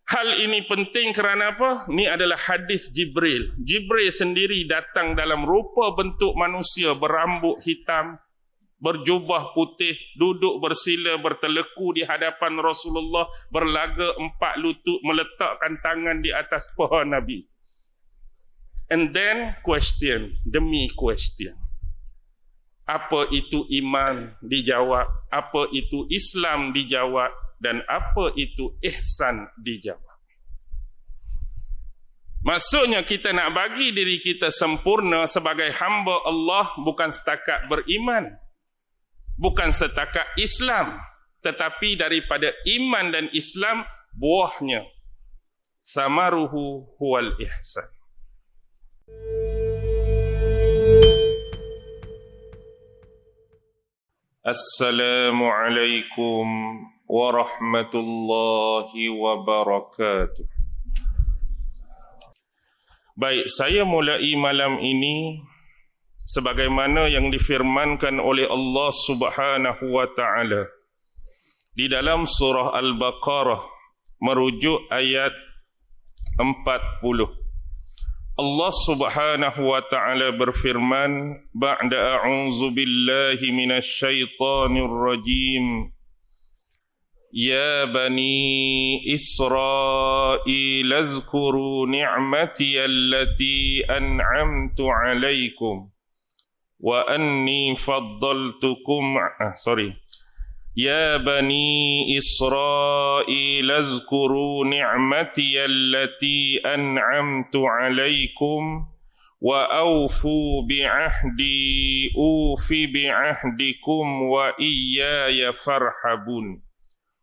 Hal ini penting kerana apa? Ini adalah hadis Jibril. Jibril sendiri datang dalam rupa bentuk manusia, berambut hitam, berjubah putih, duduk bersila berteleku di hadapan Rasulullah, berlaga 4 lutut, meletakkan tangan di atas paha Nabi. And then question, demi question. Apa itu iman? Dijawab. Apa itu Islam? Dijawab. Dan apa itu ihsan? Dijawab. Maksudnya kita nak bagi diri kita sempurna sebagai hamba Allah bukan setakat beriman, bukan setakat Islam, tetapi daripada iman dan Islam buahnya samaruhu huwal ihsan. Assalamualaikum warahmatullahi wabarakatuh. Baik, saya mulai malam ini sebagaimana yang difirmankan oleh Allah Subhanahu wa taala di dalam surah Al-Baqarah merujuk ayat 40. Allah Subhanahu wa taala berfirman, ba'da a'udzu billahi minasy syaithanir rajim. Ya bani Israil azkuru ni'mati allati an'amtu 'alaikum wa anni faddaltukum Ya bani Israil azkuru ni'mati allati an'amtu 'alaikum wa awfu bi'ahdi ufi bi'ahdikum wa iyaya farhabun.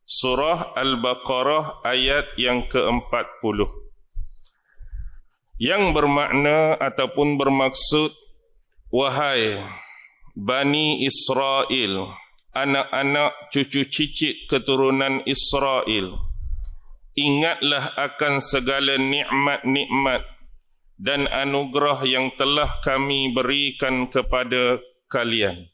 Surah Al-Baqarah ayat yang ke-40. Yang bermakna ataupun bermaksud, wahai Bani Israel, anak-anak cucu cicit keturunan Israel, ingatlah akan segala nikmat-nikmat dan anugerah yang telah kami berikan kepada kalian.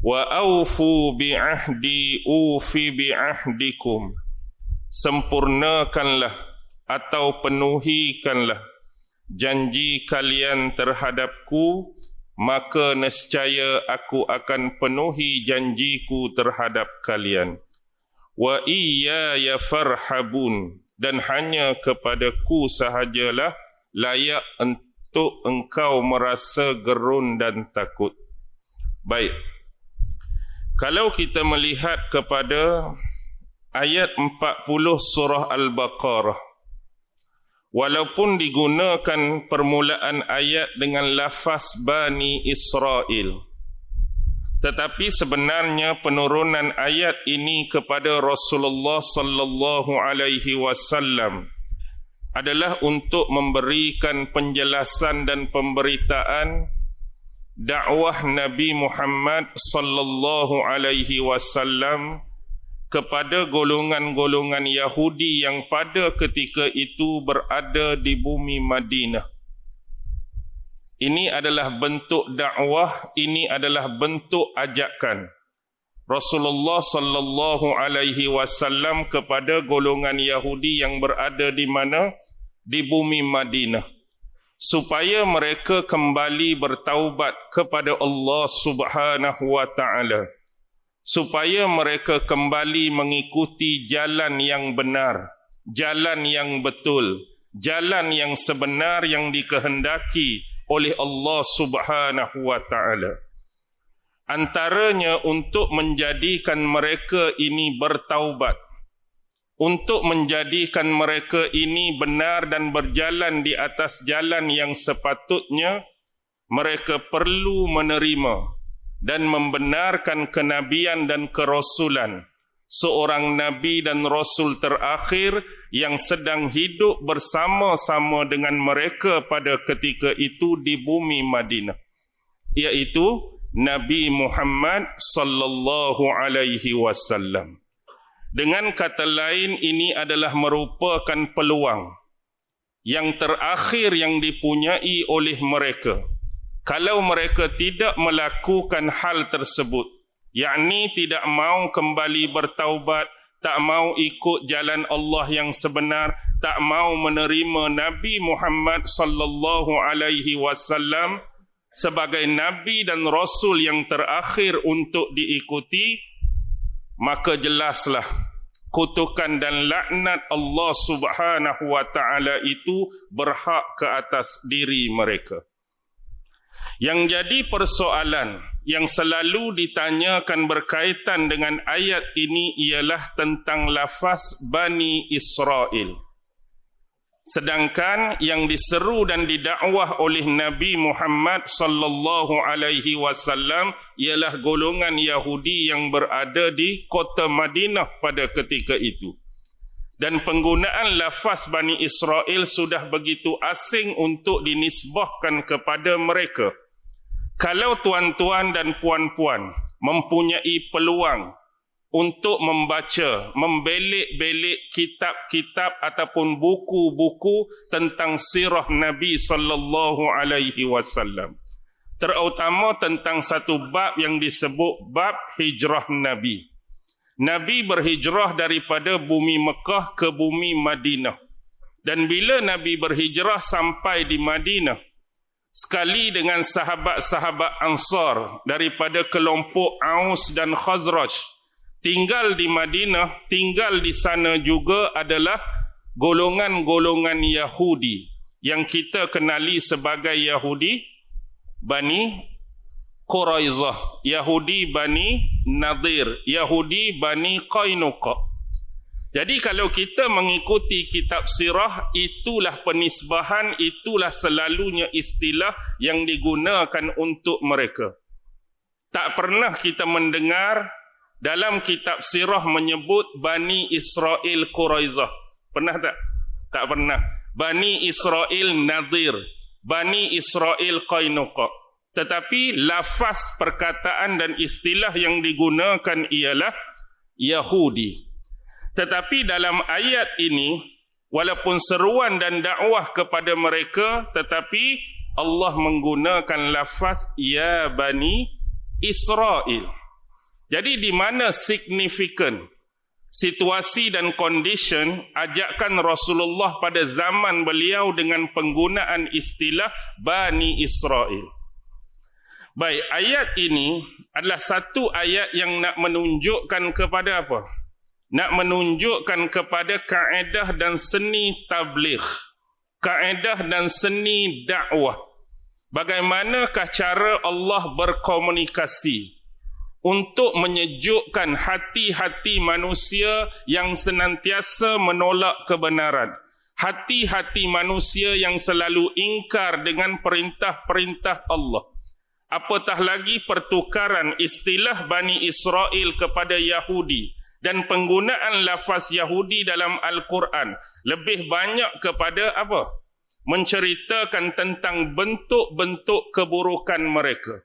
Wa aufu bi'ahdi ufi bi'ahdikum. Sempurnakanlah atau penuhikanlah janji kalian terhadapku, maka nescaya aku akan penuhi janjiku terhadap kalian. Wa iyaya farhabun, dan hanya kepadaku sahajalah layak untuk engkau merasa gerun dan takut. Baik, kalau kita melihat kepada ayat 40 surah Al-Baqarah, walaupun digunakan permulaan ayat dengan lafaz Bani Israel, tetapi sebenarnya penurunan ayat ini kepada Rasulullah sallallahu alaihi wasallam adalah untuk memberikan penjelasan dan pemberitaan dakwah Nabi Muhammad sallallahu alaihi wasallam kepada golongan-golongan Yahudi yang pada ketika itu berada di bumi Madinah. Ini adalah bentuk dakwah, ini adalah bentuk ajakan Rasulullah sallallahu alaihi wasallam kepada golongan Yahudi yang berada di mana? Di bumi Madinah, supaya mereka kembali bertaubat kepada Allah Subhanahu wa taala, supaya mereka kembali mengikuti jalan yang benar, jalan yang betul, jalan yang sebenar yang dikehendaki oleh Allah Subhanahu wa taala. Antaranya untuk menjadikan mereka ini bertaubat, untuk menjadikan mereka ini benar dan berjalan di atas jalan yang sepatutnya, mereka perlu menerima dan membenarkan kenabian dan kerasulan seorang nabi dan rasul terakhir yang sedang hidup bersama-sama dengan mereka pada ketika itu di bumi Madinah, iaitu Nabi Muhammad sallallahu alaihi wasallam. Dengan kata lain, ini adalah merupakan peluang yang terakhir yang dipunyai oleh mereka. Kalau mereka tidak melakukan hal tersebut, yakni tidak mau kembali bertaubat, tak mau ikut jalan Allah yang sebenar, tak mau menerima Nabi Muhammad sallallahu alaihi wasallam sebagai nabi dan rasul yang terakhir untuk diikuti, maka jelaslah kutukan dan laknat Allah Subhanahu wa taala itu berhak ke atas diri mereka. Yang jadi persoalan yang selalu ditanyakan berkaitan dengan ayat ini ialah tentang lafaz Bani Israel. Sedangkan yang diseru dan didakwah oleh Nabi Muhammad sallallahu alaihi wasallam ialah golongan Yahudi yang berada di kota Madinah pada ketika itu. Dan penggunaan lafaz Bani Israel sudah begitu asing untuk dinisbahkan kepada mereka. Kalau tuan-tuan dan puan-puan mempunyai peluang untuk membaca, membelik-belik kitab-kitab ataupun buku-buku tentang sirah Nabi sallallahu alaihi wasallam, terutama tentang satu bab yang disebut bab hijrah Nabi. Nabi berhijrah daripada bumi Mekah ke bumi Madinah. Dan bila Nabi berhijrah sampai di Madinah, sekali dengan sahabat-sahabat Ansar daripada kelompok Aus dan Khazraj, tinggal di Madinah, tinggal di sana juga adalah golongan-golongan Yahudi yang kita kenali sebagai Yahudi Bani Quraizah, Yahudi Bani Nadir, Yahudi Bani Qainuqa. Jadi kalau kita mengikuti kitab sirah, itulah penisbahan, itulah selalunya istilah yang digunakan untuk mereka. Tak pernah kita mendengar dalam kitab sirah menyebut Bani Israel Quraizah. Pernah tak? Tak pernah. Bani Israel Nadir, Bani Israel Qainuqa. Tetapi lafaz perkataan dan istilah yang digunakan ialah Yahudi. Tetapi dalam ayat ini, walaupun seruan dan dakwah kepada mereka, tetapi Allah menggunakan lafaz Ya Bani Israel. Jadi di mana signifikan situasi dan condition ajakan Rasulullah pada zaman beliau dengan penggunaan istilah Bani Israel? Baik, ayat ini adalah satu ayat yang nak menunjukkan kepada apa? Nak menunjukkan kepada kaedah dan seni tabligh, kaedah dan seni dakwah. Bagaimanakah cara Allah berkomunikasi untuk menyejukkan hati-hati manusia yang senantiasa menolak kebenaran, hati-hati manusia yang selalu ingkar dengan perintah-perintah Allah. Apatah lagi pertukaran istilah Bani Israel kepada Yahudi dan penggunaan lafaz Yahudi dalam Al-Quran lebih banyak kepada apa? Menceritakan tentang bentuk-bentuk keburukan mereka.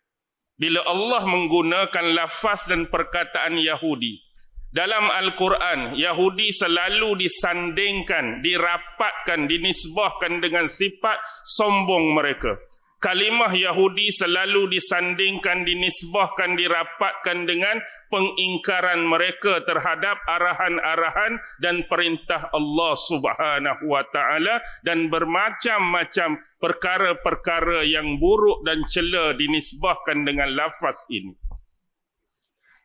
Bila Allah menggunakan lafaz dan perkataan Yahudi dalam Al-Quran, Yahudi selalu disandingkan, dirapatkan, dinisbahkan dengan sifat sombong mereka. Kalimah Yahudi selalu disandingkan, dinisbahkan, dirapatkan dengan pengingkaran mereka terhadap arahan-arahan dan perintah Allah Subhanahu wa taala, dan bermacam-macam perkara-perkara yang buruk dan cela dinisbahkan dengan lafaz ini.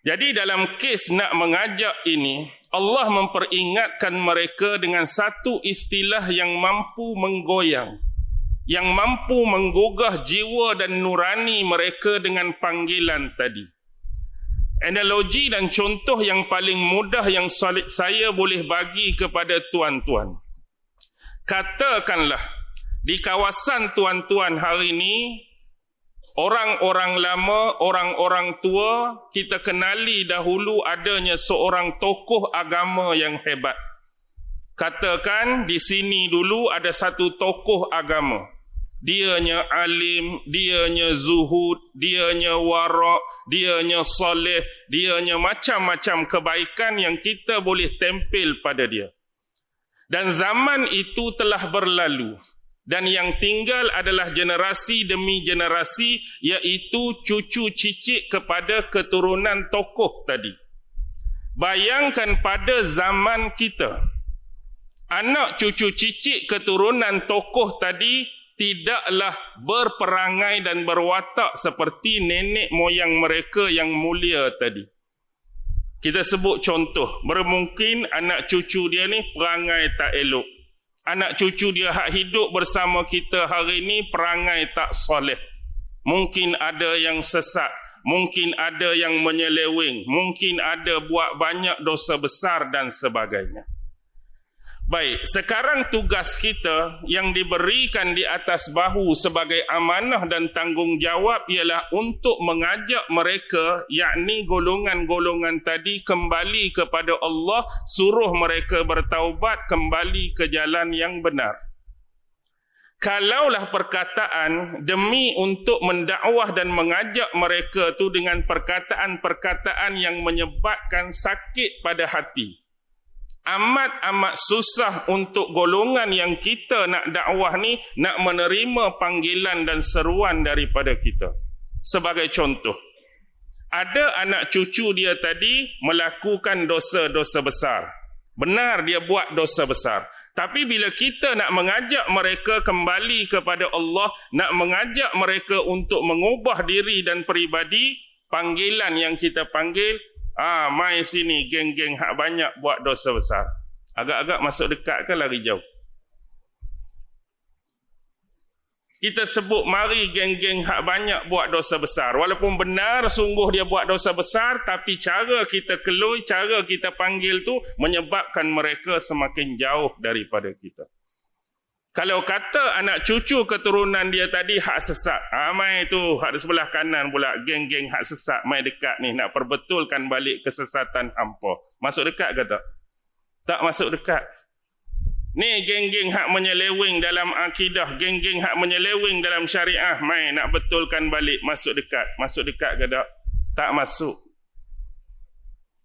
Jadi dalam kes nak mengajak ini, Allah memperingatkan mereka dengan satu istilah yang mampu menggoyang, yang mampu menggugah jiwa dan nurani mereka dengan panggilan tadi. Analogi dan contoh yang paling mudah yang saya boleh bagi kepada tuan-tuan. Katakanlah, di kawasan tuan-tuan hari ini, orang-orang lama, orang-orang tua, kita kenali dahulu adanya seorang tokoh agama yang hebat. Katakan di sini dulu ada satu tokoh agama. Dianya alim, dianya zuhud, dianya wara', dianya soleh, dianya macam-macam kebaikan yang kita boleh tempel pada dia. Dan zaman itu telah berlalu. Dan yang tinggal adalah generasi demi generasi, iaitu cucu cicit kepada keturunan tokoh tadi. Bayangkan pada zaman kita, anak cucu cicit keturunan tokoh tadi tidaklah berperangai dan berwatak seperti nenek moyang mereka yang mulia tadi. Kita sebut contoh, bermungkin anak cucu dia ni perangai tak elok. Anak cucu dia hak hidup bersama kita hari ni perangai tak soleh. Mungkin ada yang sesat, mungkin ada yang menyeleweng, mungkin ada buat banyak dosa besar dan sebagainya. Baik, sekarang tugas kita yang diberikan di atas bahu sebagai amanah dan tanggungjawab ialah untuk mengajak mereka, yakni golongan-golongan tadi, kembali kepada Allah, suruh mereka bertaubat, kembali ke jalan yang benar. Kalaulah perkataan demi untuk mendakwah dan mengajak mereka tu dengan perkataan-perkataan yang menyebabkan sakit pada hati, amat susah untuk golongan yang kita nak dakwah ni nak menerima panggilan dan seruan daripada kita. Sebagai contoh, ada anak cucu dia tadi melakukan dosa-dosa besar. Benar dia buat dosa besar. Tapi bila kita nak mengajak mereka kembali kepada Allah, nak mengajak mereka untuk mengubah diri dan peribadi, panggilan yang kita panggil, mai sini geng-geng hak banyak buat dosa besar. Agak-agak masuk dekat ke lari jauh? Kita sebut mari geng-geng hak banyak buat dosa besar. Walaupun benar sungguh dia buat dosa besar, tapi cara kita keloi, cara kita panggil tu menyebabkan mereka semakin jauh daripada kita. Kalau kata anak cucu keturunan dia tadi hak sesat, mai tu hak di sebelah kanan pula geng-geng hak sesat mai dekat ni nak perbetulkan balik kesesatan hampa. Masuk dekat ke tak? Tak masuk dekat. Ni geng-geng hak menyeleweng dalam akidah, geng-geng hak menyeleweng dalam syariah, mai nak betulkan balik, masuk dekat. Masuk dekat ke tak? Tak masuk.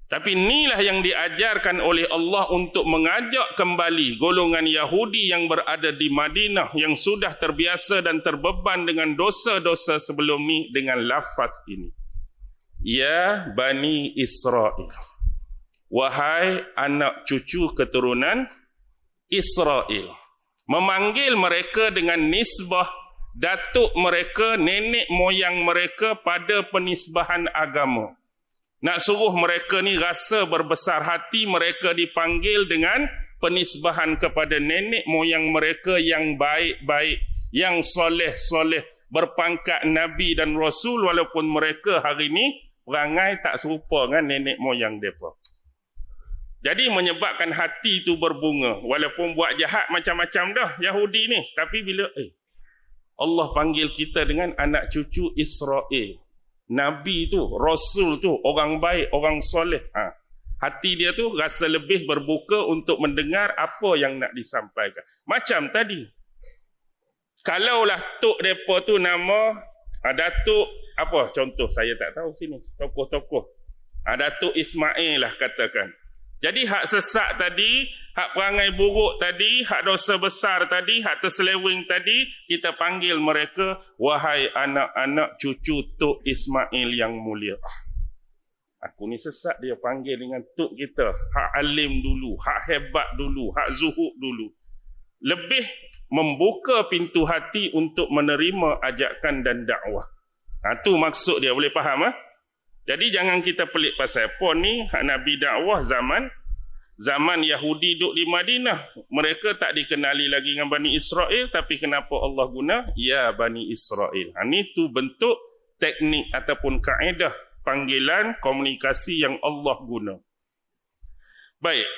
Tapi inilah yang diajarkan oleh Allah untuk mengajak kembali golongan Yahudi yang berada di Madinah yang sudah terbiasa dan terbeban dengan dosa-dosa sebelum ni dengan lafaz ini. Ya Bani Israel, wahai anak cucu keturunan Israel. Memanggil mereka dengan nisbah datuk mereka, nenek moyang mereka pada penisbahan agama. Nak suruh mereka ni rasa berbesar hati, mereka dipanggil dengan penisbahan kepada nenek moyang mereka yang baik-baik, yang soleh-soleh, berpangkat Nabi dan Rasul, walaupun mereka hari ni perangai tak serupa dengan nenek moyang mereka. Jadi menyebabkan hati itu berbunga. Walaupun buat jahat macam-macam dah Yahudi ni. Tapi bila Allah panggil kita dengan anak cucu Israel, Nabi tu, Rasul tu, orang baik, orang soleh. Hati dia tu rasa lebih berbuka untuk mendengar apa yang nak disampaikan. Macam tadi. Kalaulah tok mereka tu nama Datuk, apa contoh saya tak tahu sini. Tokoh-tokoh. Datuk Ismail lah katakan. Jadi hak sesat tadi, hak perangai buruk tadi, hak dosa besar tadi, hak terseleweng tadi, kita panggil mereka, wahai anak-anak cucu Tok Ismail yang mulia. Aku ni sesat, dia panggil dengan Tok kita. Hak alim dulu, hak hebat dulu, hak zuhud dulu. Lebih membuka pintu hati untuk menerima ajakan dan dakwah. Itu maksud dia, boleh faham? Jadi jangan kita pelik pasal pon ni, hak Nabi dakwah zaman Yahudi duduk di Madinah. Mereka tak dikenali lagi dengan Bani Israel, tapi kenapa Allah guna ya Bani Israel? Ini tu bentuk teknik ataupun kaedah panggilan komunikasi yang Allah guna. Baik.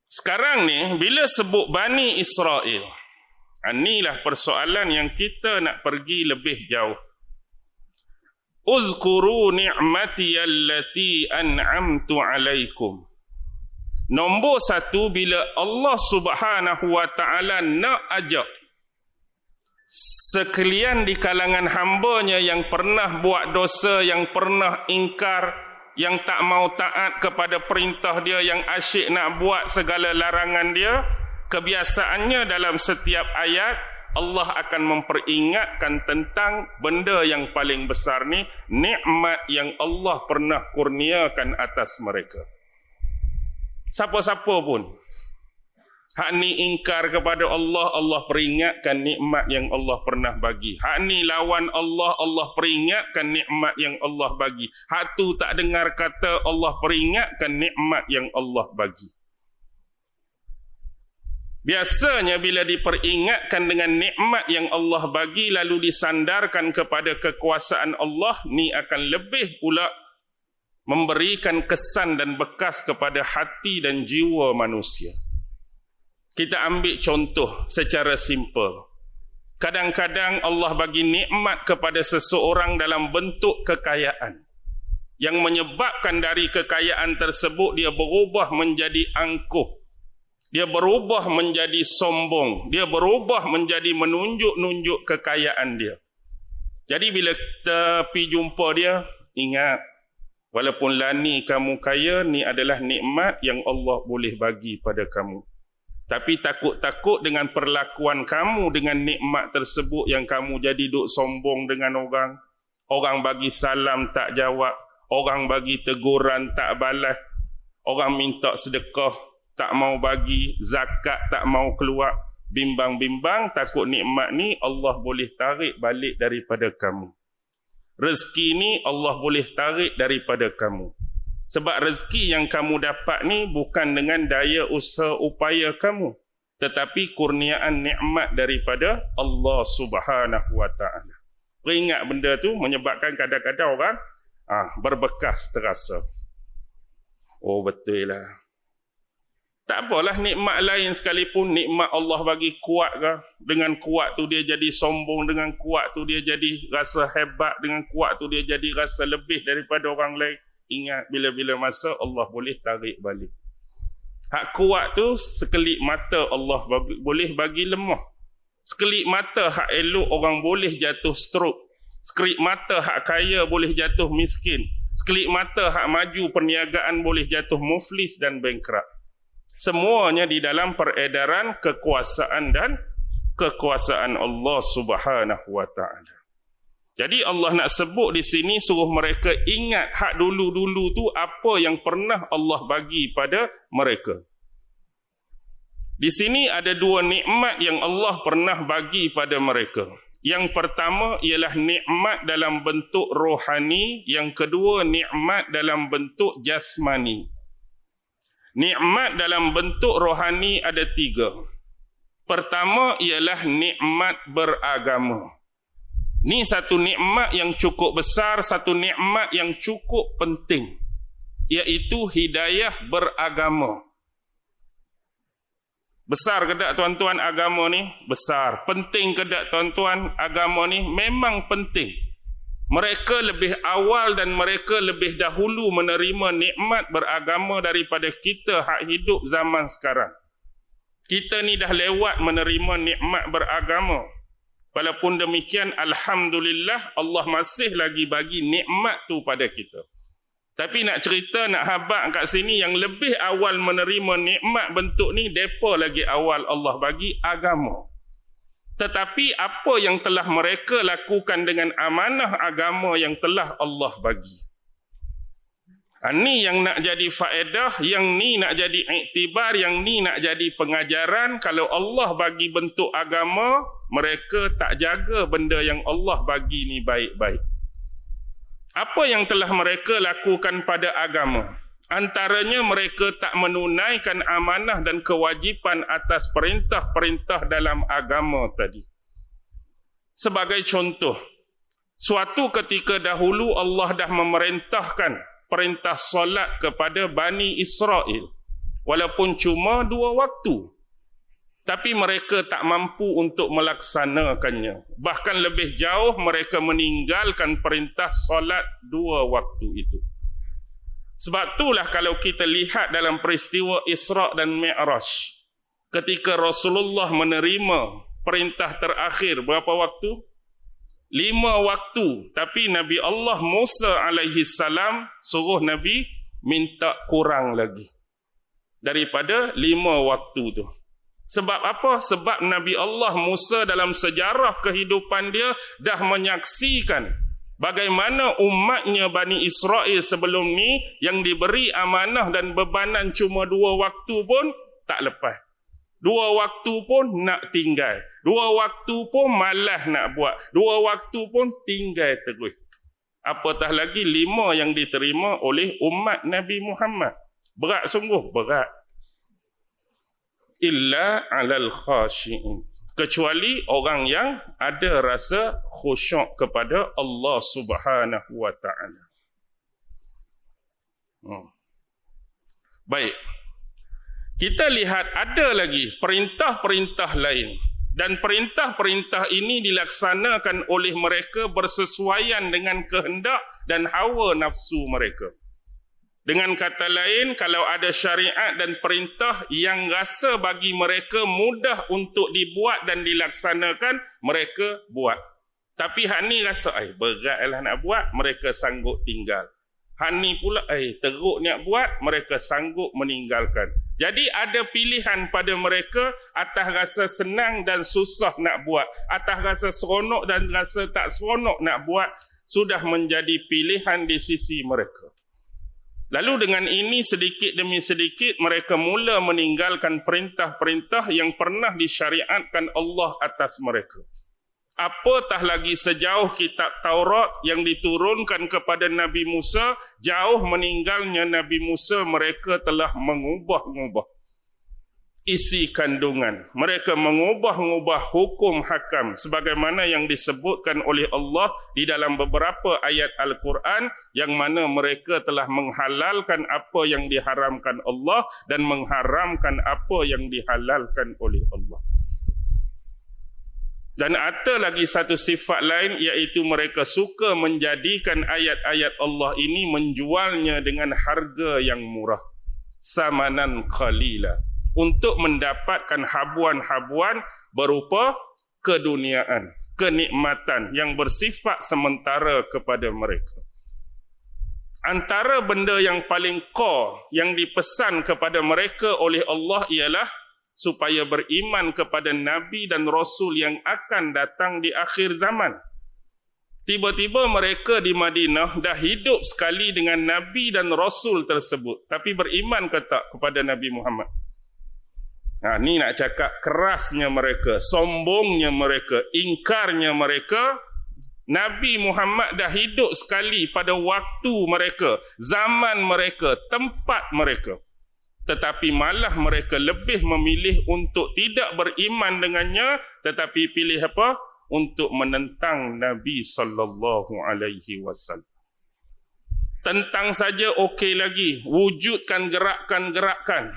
Sekarang ni bila sebut Bani Israel, inilah persoalan yang kita nak pergi lebih jauh. Uzkuru ni'mati allati an'amtu alaikum. Nombor satu, bila Allah Subhanahu wa ta'ala nak ajak sekalian di kalangan hambanya yang pernah buat dosa, yang pernah ingkar, yang tak mau taat kepada perintah dia, yang asyik nak buat segala larangan dia, kebiasaannya dalam setiap ayat Allah akan memperingatkan tentang benda yang paling besar ni, nikmat yang Allah pernah kurniakan atas mereka. Siapa-siapa pun hak ni ingkar kepada Allah, Allah peringatkan nikmat yang Allah pernah bagi. Hak ni lawan Allah, Allah peringatkan nikmat yang Allah bagi. Hak tu tak dengar kata, Allah peringatkan nikmat yang Allah bagi. Biasanya bila diperingatkan dengan nikmat yang Allah bagi lalu disandarkan kepada kekuasaan Allah, ni akan lebih pula memberikan kesan dan bekas kepada hati dan jiwa manusia. Kita ambil contoh secara simple. Kadang-kadang Allah bagi nikmat kepada seseorang dalam bentuk kekayaan, yang menyebabkan dari kekayaan tersebut dia berubah menjadi angkuh, dia berubah menjadi sombong, dia berubah menjadi menunjuk-nunjuk kekayaan dia. Jadi bila kita pergi jumpa dia, ingat, walaupun lah ni kamu kaya, ni adalah nikmat yang Allah boleh bagi pada kamu. Tapi takut-takut dengan perlakuan kamu dengan nikmat tersebut yang kamu jadi duk sombong dengan orang. Orang bagi salam tak jawab, orang bagi teguran tak balas, orang minta sedekah tak mau bagi, zakat tak mau keluar. Bimbang-bimbang takut nikmat ni Allah boleh tarik balik daripada kamu. Rezeki ni Allah boleh tarik daripada kamu. Sebab rezeki yang kamu dapat ni bukan dengan daya usaha upaya kamu, tetapi kurniaan nikmat daripada Allah Subhanahu wa taala. Peringat benda tu menyebabkan kadang-kadang orang berbekas terasa. Oh betul lah. Tak apalah nikmat lain sekalipun, nikmat Allah bagi kuat ke, dengan kuat tu dia jadi sombong, dengan kuat tu dia jadi rasa hebat, dengan kuat tu dia jadi rasa lebih daripada orang lain. Ingat, bila-bila masa Allah boleh tarik balik. Hak kuat tu sekelip mata Allah boleh bagi lemah. Sekelip mata hak elok orang boleh jatuh stroke. Sekelip mata hak kaya boleh jatuh miskin. Sekelip mata hak maju perniagaan boleh jatuh muflis dan bankrupt. Semuanya di dalam peredaran kekuasaan dan kekuasaan Allah Subhanahu wa taala. Jadi Allah nak sebut di sini, suruh mereka ingat hak dulu-dulu tu apa yang pernah Allah bagi pada mereka. Di sini ada dua nikmat yang Allah pernah bagi pada mereka. Yang pertama ialah nikmat dalam bentuk rohani, yang kedua nikmat dalam bentuk jasmani. Nikmat dalam bentuk rohani ada tiga. Pertama ialah nikmat beragama. Ni satu nikmat yang cukup besar, satu nikmat yang cukup penting, iaitu hidayah beragama. Besar ke tak tuan-tuan agama ni? Besar. Penting ke tak tuan-tuan agama ni? Memang penting. Mereka lebih awal dan mereka lebih dahulu menerima nikmat beragama daripada kita hak hidup zaman sekarang. Kita ni dah lewat menerima nikmat beragama. Walaupun demikian, alhamdulillah Allah masih lagi bagi nikmat tu pada kita. Tapi nak cerita, nak habaq kat sini, yang lebih awal menerima nikmat bentuk ni, depa lagi awal Allah bagi agama. Tetapi apa yang telah mereka lakukan dengan amanah agama yang telah Allah bagi? Ni yang nak jadi faedah, yang ni nak jadi iktibar, yang ni nak jadi pengajaran. Kalau Allah bagi bentuk agama, mereka tak jaga benda yang Allah bagi ni baik-baik. Apa yang telah mereka lakukan pada agama? Antaranya mereka tak menunaikan amanah dan kewajipan atas perintah-perintah dalam agama tadi. Sebagai contoh, suatu ketika dahulu Allah dah memerintahkan perintah solat kepada Bani Israel, walaupun cuma 2 waktu, tapi mereka tak mampu untuk melaksanakannya. Bahkan lebih jauh, mereka meninggalkan perintah solat 2 waktu itu. Sebab itulah kalau kita lihat dalam peristiwa Isra' dan Mi'raj, ketika Rasulullah menerima perintah terakhir, berapa waktu? 5 waktu, tapi Nabi Allah Musa alaihi salam suruh Nabi minta kurang lagi daripada 5 waktu tu. Sebab apa? Sebab Nabi Allah Musa dalam sejarah kehidupan dia dah menyaksikan bagaimana umatnya Bani Israel sebelum ni yang diberi amanah dan bebanan cuma 2 waktu pun tak lepas. 2 waktu pun nak tinggal. 2 waktu pun malas nak buat. 2 waktu pun tinggal terus. Apatah lagi 5 yang diterima oleh umat Nabi Muhammad. Berat sungguh, berat. Illa alal khashi'in. Kecuali orang yang ada rasa khusyuk kepada Allah Subhanahu wa ta'ala. Baik. Kita lihat ada lagi perintah-perintah lain. Dan perintah-perintah ini dilaksanakan oleh mereka bersesuaian dengan kehendak dan hawa nafsu mereka. Dengan kata lain, kalau ada syariat dan perintah yang rasa bagi mereka mudah untuk dibuat dan dilaksanakan, mereka buat. Tapi hak ni rasa, beratlah nak buat, mereka sanggup tinggal. Hak ni pula, teruk nak buat, mereka sanggup meninggalkan. Jadi ada pilihan pada mereka atas rasa senang dan susah nak buat. Atas rasa seronok dan rasa tak seronok nak buat. Sudah menjadi pilihan di sisi mereka. Lalu dengan ini sedikit demi sedikit mereka mula meninggalkan perintah-perintah yang pernah disyariatkan Allah atas mereka. Apatah lagi sejauh kitab Taurat yang diturunkan kepada Nabi Musa, jauh meninggalnya Nabi Musa, mereka telah mengubah-ubah isi kandungan. Mereka mengubah-ubah hukum hakam sebagaimana yang disebutkan oleh Allah di dalam beberapa ayat Al-Quran, yang mana mereka telah menghalalkan apa yang diharamkan Allah dan mengharamkan apa yang dihalalkan oleh Allah. Dan ada lagi satu sifat lain, iaitu mereka suka menjadikan ayat-ayat Allah ini menjualnya dengan harga yang murah. Samanan qalila. Untuk mendapatkan habuan-habuan berupa keduniaan, kenikmatan yang bersifat sementara kepada mereka. Antara benda yang paling core yang dipesan kepada mereka oleh Allah ialah supaya beriman kepada Nabi dan Rasul yang akan datang di akhir zaman. Tiba-tiba mereka di Madinah dah hidup sekali dengan Nabi dan Rasul tersebut, tapi beriman ke tak kepada Nabi Muhammad? Ni nak cakap kerasnya mereka, sombongnya mereka, ingkarnya mereka. Nabi Muhammad dah hidup sekali pada waktu mereka, zaman mereka, tempat mereka. Tetapi malah mereka lebih memilih untuk tidak beriman dengannya, tetapi pilih apa? Untuk menentang Nabi sallallahu alaihi wasallam. Tentang saja okey lagi, wujudkan gerakan-gerakan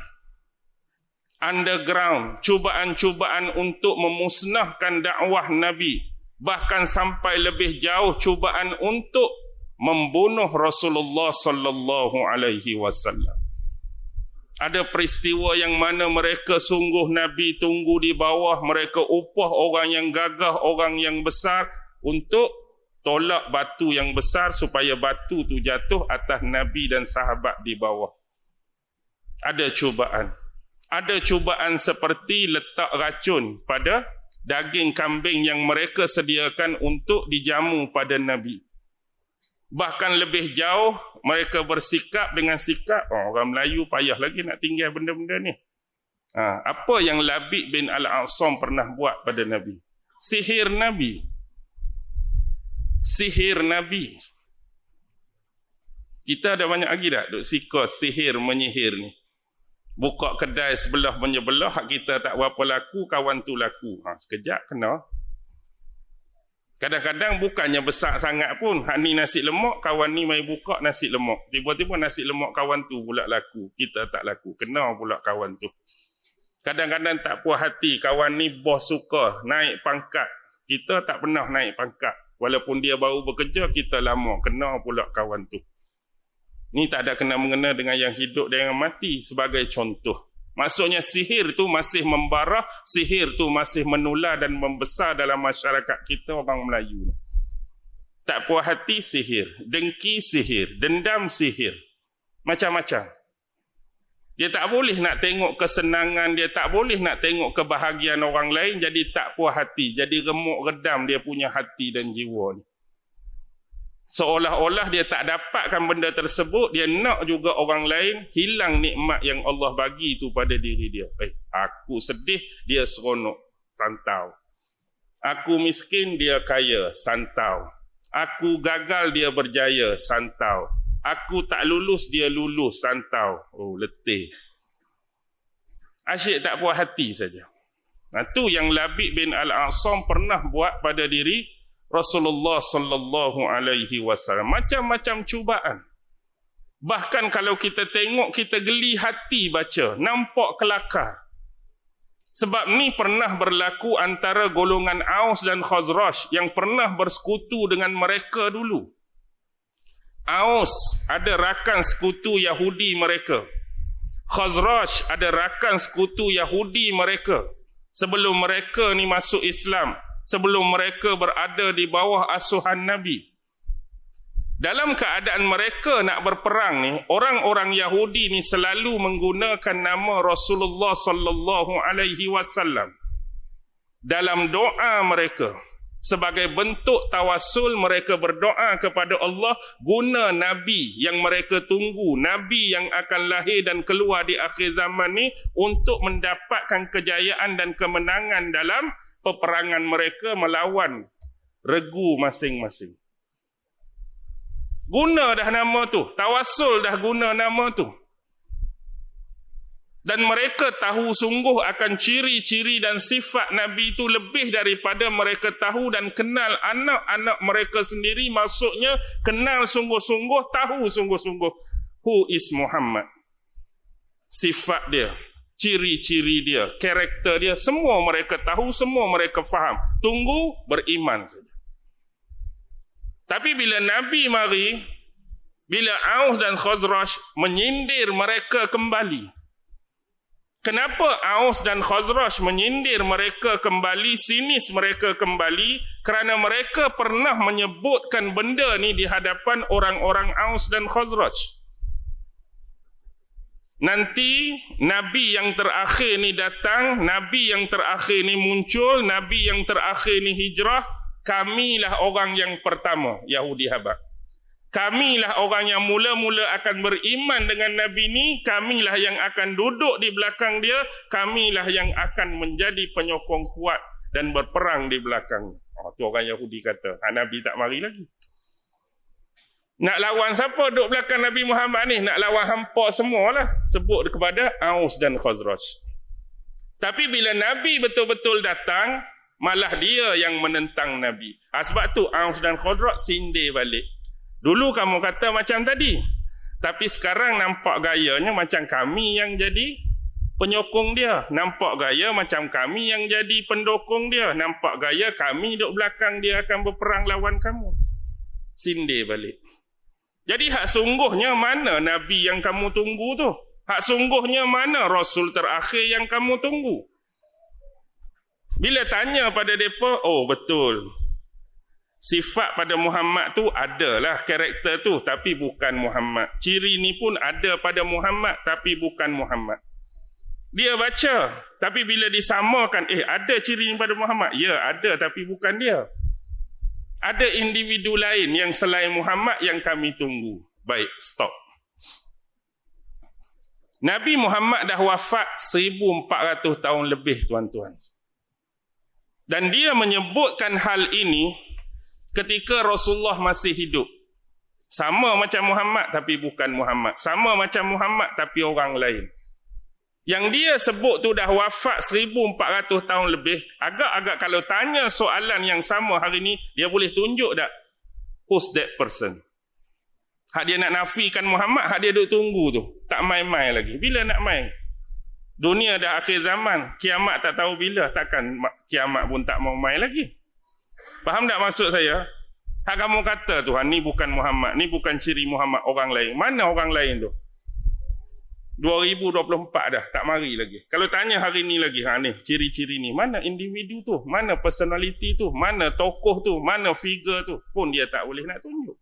underground, cubaan-cubaan untuk memusnahkan dakwah Nabi, bahkan sampai lebih jauh cubaan untuk membunuh Rasulullah sallallahu alaihi wasallam. Ada peristiwa yang mana mereka sungguh Nabi tunggu di bawah, mereka upah orang yang gagah, orang yang besar untuk tolak batu yang besar supaya batu tu jatuh atas Nabi dan sahabat di bawah. Ada cubaan. Ada cubaan seperti letak racun pada daging kambing yang mereka sediakan untuk dijamu pada Nabi. Bahkan lebih jauh, mereka bersikap dengan sikap, orang Melayu payah lagi nak tinggal benda-benda ni. Apa yang Labid bin Al-A'sam pernah buat pada Nabi? Sihir Nabi. Sihir Nabi. Kita ada banyak lagi tak duk sikos sihir menyihir ni. Buka kedai sebelah menyebelah, hak kita tak berapa laku, kawan tu laku. Sekejap kena. Kadang-kadang bukannya besar sangat pun. Hak ni nasi lemak, kawan ni mai buka nasi lemak. Tiba-tiba nasi lemak kawan tu pula laku. Kita tak laku. Kena pula kawan tu. Kadang-kadang tak puas hati. Kawan ni bos suka naik pangkat. Kita tak pernah naik pangkat. Walaupun dia baru bekerja, kita lama. Kena pula kawan tu. Ni tak ada kena-mengena dengan yang hidup dan yang mati sebagai contoh. Maksudnya sihir tu masih membara, sihir tu masih menular dan membesar dalam masyarakat kita orang Melayu. Tak puas hati sihir, dengki sihir, dendam sihir. Macam-macam. Dia tak boleh nak tengok kesenangan, dia tak boleh nak tengok kebahagiaan orang lain, jadi tak puas hati, jadi remuk redam dia punya hati dan jiwa ni. Seolah-olah dia tak dapatkan benda tersebut, dia nak juga orang lain hilang nikmat yang Allah bagi tu pada diri dia. Aku sedih, dia seronok, santau. Aku miskin, dia kaya, santau. Aku gagal, dia berjaya, santau. Aku tak lulus, dia lulus, santau. Oh, letih. Asyik tak puas hati saja. Nah, tu yang Labid bin Al-A'sam pernah buat pada diri Rasulullah sallallahu alaihi wasallam. Macam-macam cubaan. Bahkan kalau kita tengok, kita geli hati baca, nampak kelakar. Sebab ni pernah berlaku antara golongan Aus dan Khazraj yang pernah bersekutu dengan mereka dulu. Aus ada rakan sekutu Yahudi mereka. Khazraj ada rakan sekutu Yahudi mereka. Sebelum mereka ni masuk Islam, sebelum mereka berada di bawah asuhan Nabi. Dalam keadaan mereka nak berperang ni, orang-orang Yahudi ni selalu menggunakan nama Rasulullah sallallahu alaihi wasallam dalam doa mereka. Sebagai bentuk tawassul, mereka berdoa kepada Allah guna Nabi yang mereka tunggu, Nabi yang akan lahir dan keluar di akhir zaman ni untuk mendapatkan kejayaan dan kemenangan dalam peperangan mereka melawan regu masing-masing. Guna dah nama tu, tawassul dah guna nama tu. Dan mereka tahu sungguh akan ciri-ciri dan sifat Nabi itu lebih daripada mereka tahu dan kenal anak-anak mereka sendiri. Maksudnya kenal sungguh-sungguh, tahu sungguh-sungguh who is Muhammad. Sifat dia, ciri-ciri dia, karakter dia, semua mereka tahu, semua mereka faham. Tunggu beriman saja. Tapi bila Nabi mari, bila Aus dan Khazraj menyindir mereka kembali. Kenapa Aus dan Khazraj menyindir mereka kembali, sinis mereka kembali? Kerana mereka pernah menyebutkan benda ni di hadapan orang-orang Aus dan Khazraj. Nanti Nabi yang terakhir ni datang, Nabi yang terakhir ni muncul, Nabi yang terakhir ni hijrah, kamilah orang yang pertama, Yahudi Habak. Kamilah orang yang mula-mula akan beriman dengan Nabi ni, kamilah yang akan duduk di belakang dia, kamilah yang akan menjadi penyokong kuat dan berperang di belakang. Tu orang Yahudi kata, Nabi tak mari lagi. Nak lawan siapa duduk belakang Nabi Muhammad ni? Nak lawan hampa semualah. Sebut kepada Aus dan Khazraj. Tapi bila Nabi betul-betul datang, malah dia yang menentang Nabi. Sebab tu Aus dan Khazraj sindir balik. Dulu kamu kata macam tadi, tapi sekarang nampak gayanya macam kami yang jadi penyokong dia. Nampak gaya macam kami yang jadi pendukung dia. Nampak gaya kami duduk belakang dia akan berperang lawan kamu. Sindir balik. Jadi hak sungguhnya mana Nabi yang kamu tunggu tu? Hak sungguhnya mana Rasul terakhir yang kamu tunggu? Bila tanya pada mereka, oh betul. Sifat pada Muhammad tu adalah karakter tu, tapi bukan Muhammad. Ciri ni pun ada pada Muhammad, tapi bukan Muhammad. Dia baca, tapi bila disamakan, ada ciri ni pada Muhammad? Ya, ada, tapi bukan dia. Ada individu lain yang selain Muhammad yang kami tunggu. Baik, stop. Nabi Muhammad dah wafat 1400 tahun lebih, tuan-tuan. Dan dia menyebutkan hal ini ketika Rasulullah masih hidup. Sama macam Muhammad tapi bukan Muhammad. Sama macam Muhammad tapi orang lain. Yang dia sebut tu dah wafat 1400 tahun lebih. Agak-agak kalau tanya soalan yang sama hari ni, dia boleh tunjuk tak? Who's that person? Hak dia nak nafikan Muhammad, hak dia duk tunggu tu. Tak main-main lagi. Bila nak main? Dunia dah akhir zaman. Kiamat tak tahu bila. Takkan kiamat pun tak mau main lagi. Faham tak maksud saya? Hak kamu kata Tuhan, ni bukan Muhammad, ni bukan ciri Muhammad, orang lain. Mana orang lain tu? 2024 dah, tak mari lagi. Kalau tanya hari ni lagi, ni ciri-ciri ni, mana individu tu? Mana personality tu? Mana tokoh tu? Mana figure tu? Pun dia tak boleh nak tunjuk.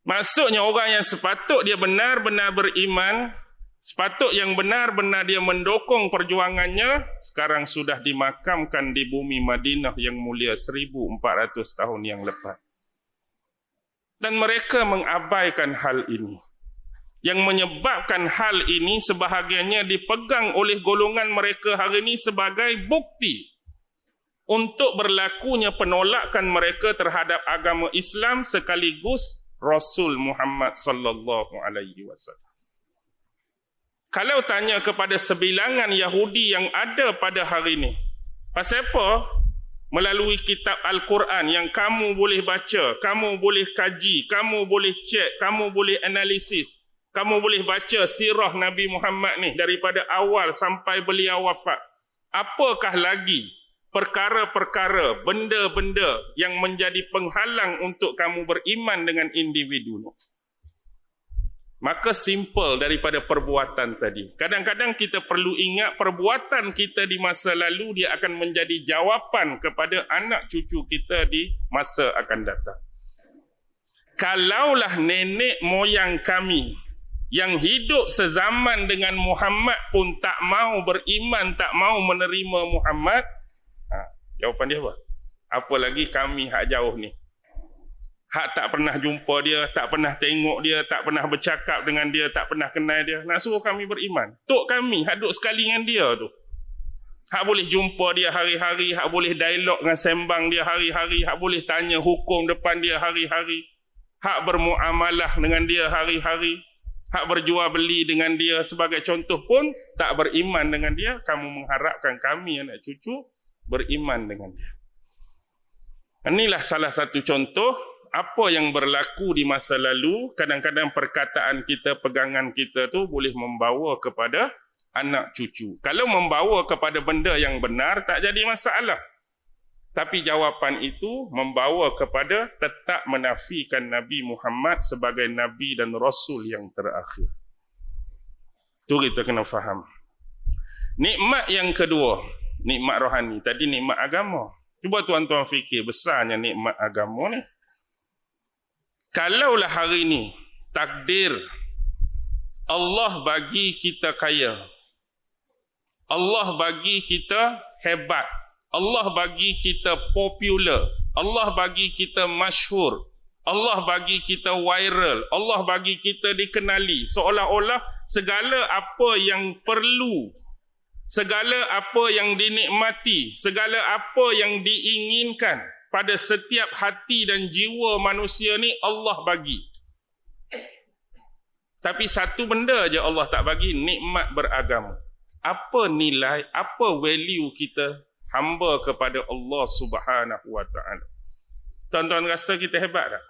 Maksudnya orang yang sepatut dia benar-benar beriman, Sepatut yang benar-benar dia mendukung perjuangannya, sekarang sudah dimakamkan di bumi Madinah yang mulia 1400 tahun yang lepas. Dan mereka mengabaikan hal ini. Yang menyebabkan hal ini sebahagiannya dipegang oleh golongan mereka hari ini sebagai bukti untuk berlakunya penolakan mereka terhadap agama Islam sekaligus Rasul Muhammad sallallahu alaihi wasallam. Kalau tanya kepada sebilangan Yahudi yang ada pada hari ini, pasal apa? Melalui kitab Al-Quran yang kamu boleh baca, kamu boleh kaji, kamu boleh cek, kamu boleh analisis, kamu boleh baca sirah Nabi Muhammad ni daripada awal sampai beliau wafat. Apakah lagi perkara-perkara, benda-benda yang menjadi penghalang untuk kamu beriman dengan individu ni? Maka simple daripada perbuatan tadi. Kadang-kadang kita perlu ingat perbuatan kita di masa lalu dia akan menjadi jawapan kepada anak cucu kita di masa akan datang. Kalaulah nenek moyang kami yang hidup sezaman dengan Muhammad pun tak mau beriman, tak mau menerima Muhammad, jawapan dia apa? Apalagi kami hak jauh ni. Hak tak pernah jumpa dia, tak pernah tengok dia, tak pernah bercakap dengan dia, tak pernah kenal dia. Nak suruh kami beriman. Tok kami, hak duduk sekali dengan dia tu. Hak boleh jumpa dia hari-hari, hak boleh dialog dengan sembang dia hari-hari, hak boleh tanya hukum depan dia hari-hari, hak bermuamalah dengan dia hari-hari, hak berjual beli dengan dia sebagai contoh pun tak beriman dengan dia. Kamu mengharapkan kami anak cucu beriman dengan dia. Inilah salah satu contoh apa yang berlaku di masa lalu. Kadang-kadang perkataan kita, pegangan kita tu boleh membawa kepada anak cucu. Kalau membawa kepada benda yang benar, tak jadi masalah. Tapi jawapan itu membawa kepada tetap menafikan Nabi Muhammad sebagai Nabi dan Rasul yang terakhir. Itu kita kena faham. Nikmat yang kedua, nikmat rohani. Tadi nikmat agama. Cuba tuan-tuan fikir besarnya nikmat agama ni. Kalaulah hari ini takdir Allah bagi kita kaya, Allah bagi kita hebat, Allah bagi kita popular, Allah bagi kita masyhur, Allah bagi kita viral, Allah bagi kita dikenali, seolah-olah segala apa yang perlu, segala apa yang dinikmati, segala apa yang diinginkan pada setiap hati dan jiwa manusia ni Allah bagi. Tapi satu benda je Allah tak bagi, nikmat beragama. Apa nilai, apa value kita hamba kepada Allah Subhanahu wa taala? Tuan-tuan rasa kita hebat tak?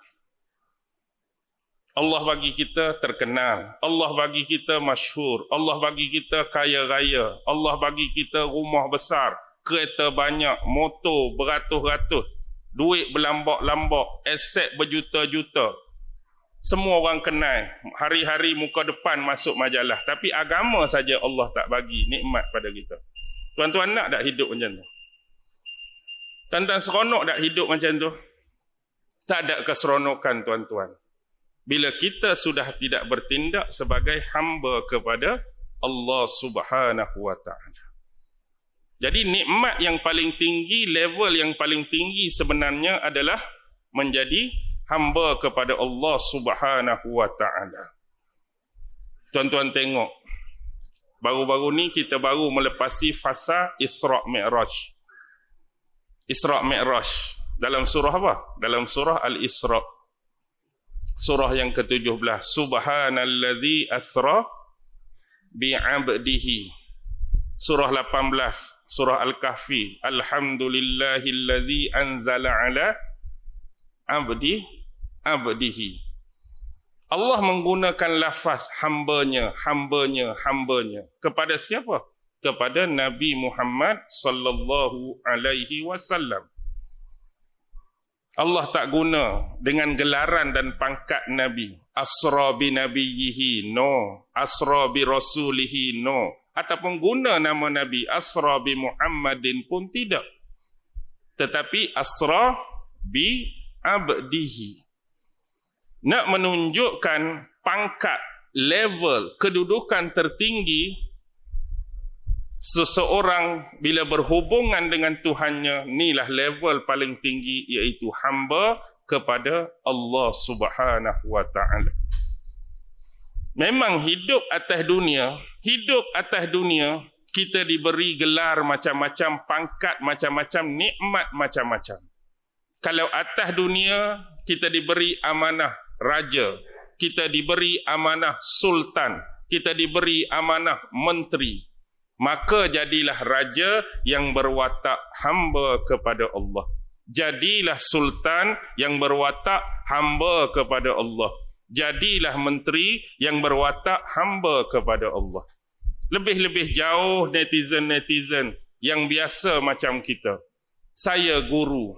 Allah bagi kita terkenal, Allah bagi kita masyhur, Allah bagi kita kaya raya, Allah bagi kita rumah besar, kereta banyak, motor beratus-ratus, duit berlambak-lambak, aset berjuta-juta. Semua orang kenal, hari-hari muka depan masuk majalah. Tapi agama saja Allah tak bagi nikmat pada kita. Tuan-tuan nak tak hidup macam tu? Tuan-tuan seronok tak hidup macam tu? Tak ada keseronokan tuan-tuan. Bila kita sudah tidak bertindak sebagai hamba kepada Allah Subhanahu wa taala. Jadi nikmat yang paling tinggi, level yang paling tinggi sebenarnya adalah menjadi hamba kepada Allah Subhanahu wa taala. Tuan-tuan tengok, baru-baru ni kita baru melepasi fasa Isra' Mi'raj. Isra' Mi'raj dalam surah apa? Dalam surah Al-Isra'. Surah yang ke-17. Subhanallazi asra bi'abdihi. Surah 18, surah Al-Kahfi. Alhamdulillahillazi anzala ala abdihi. Allah menggunakan lafaz hambanya. Kepada siapa? Kepada Nabi Muhammad sallallahu alaihi wasallam. Allah tak guna dengan gelaran dan pangkat Nabi. Asra bi nabiyyihi, no. Asra bi rasulihi, no. Ataupun guna nama Nabi Asra bi Muhammadin pun tidak. Tetapi Asra bi abdihi. Nak menunjukkan pangkat level kedudukan tertinggi seseorang bila berhubungan dengan Tuhannya, inilah level paling tinggi, iaitu hamba kepada Allah Subhanahu wa taala. Memang hidup atas dunia kita diberi gelar macam-macam, pangkat macam-macam, nikmat macam-macam. Kalau atas dunia kita diberi amanah raja, kita diberi amanah sultan, kita diberi amanah menteri, maka jadilah raja yang berwatak hamba kepada Allah. Jadilah sultan yang berwatak hamba kepada Allah. Jadilah menteri yang berwatak hamba kepada Allah. Lebih-lebih jauh netizen-netizen yang biasa macam kita. Saya guru.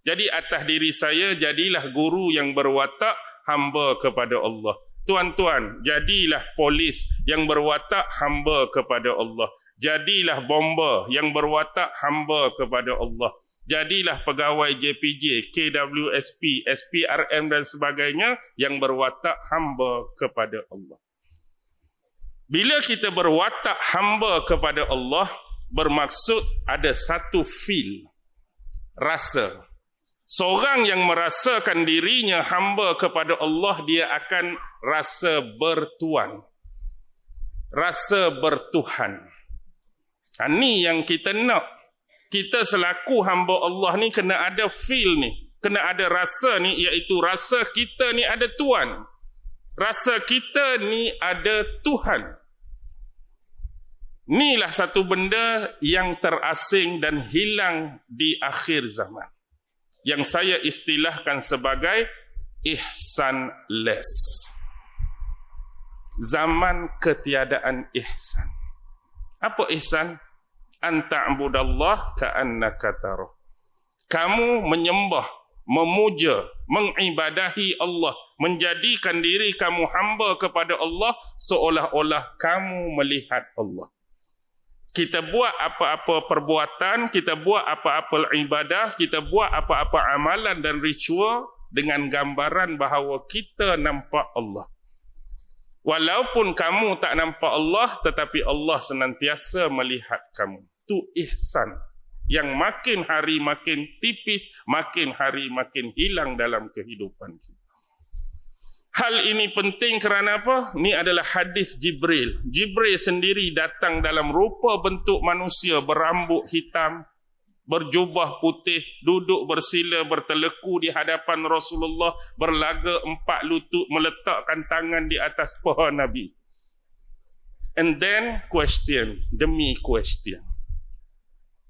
Jadi atas diri saya jadilah guru yang berwatak hamba kepada Allah. Tuan-tuan, jadilah polis yang berwatak hamba kepada Allah. Jadilah bomba yang berwatak hamba kepada Allah. Jadilah pegawai JPJ, KWSP, SPRM dan sebagainya yang berwatak hamba kepada Allah. Bila kita berwatak hamba kepada Allah, bermaksud ada satu feel, rasa. Seorang yang merasakan dirinya hamba kepada Allah, dia akan rasa bertuan, rasa bertuhan. Ini yang kita nak. Kita selaku hamba Allah ni kena ada feel ni, kena ada rasa ni, iaitu rasa kita ni ada Tuhan. Rasa kita ni ada Tuhan. Inilah satu benda yang terasing dan hilang di akhir zaman, yang saya istilahkan sebagai ihsanless. Zaman ketiadaan ihsan. Apa ihsan? Anta'budallah ka'annaka tarah. Kamu menyembah, memuja, mengibadahi Allah, menjadikan diri kamu hamba kepada Allah seolah-olah kamu melihat Allah. Kita buat apa-apa perbuatan, kita buat apa-apa ibadah, kita buat apa-apa amalan dan ritual dengan gambaran bahawa kita nampak Allah. Walaupun kamu tak nampak Allah, tetapi Allah senantiasa melihat kamu. Itu ihsan yang makin hari makin tipis, makin hari makin hilang dalam kehidupan kita. Hal ini penting kerana apa? Ini adalah hadis Jibril. Jibril sendiri datang dalam rupa bentuk manusia, berambut hitam, berjubah putih, duduk bersila berteleku di hadapan Rasulullah, berlaga 4 lutut, meletakkan tangan di atas paha Nabi. And then question, demi question.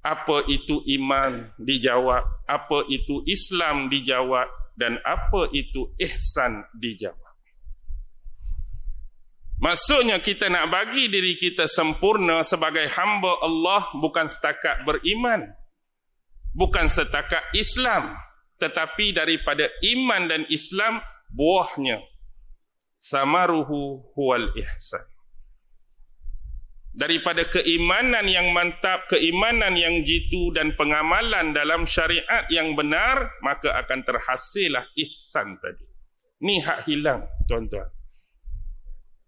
Apa itu iman? Dijawab. Apa itu Islam? Dijawab. Dan apa itu ihsan? Dijawab. Maksudnya kita nak bagi diri kita sempurna sebagai hamba Allah, bukan setakat beriman, bukan setakat Islam, tetapi daripada iman dan Islam buahnya samaruhu huwal ihsan. Daripada keimanan yang mantap, keimanan yang jitu dan pengamalan dalam syariat yang benar, maka akan terhasillah ihsan tadi. Ni hak hilang, tuan-tuan.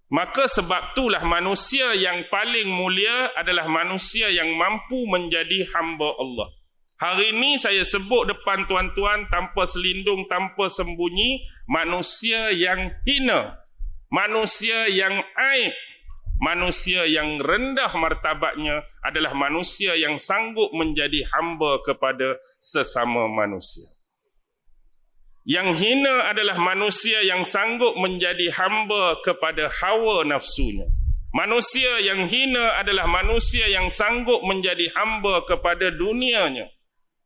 Maka sebab itulah manusia yang paling mulia adalah manusia yang mampu menjadi hamba Allah. Hari ini saya sebut depan tuan-tuan tanpa selindung, tanpa sembunyi, manusia yang hina, manusia yang aib, manusia yang rendah martabatnya adalah manusia yang sanggup menjadi hamba kepada sesama manusia. Yang hina adalah manusia yang sanggup menjadi hamba kepada hawa nafsunya. Manusia yang hina adalah manusia yang sanggup menjadi hamba kepada dunianya.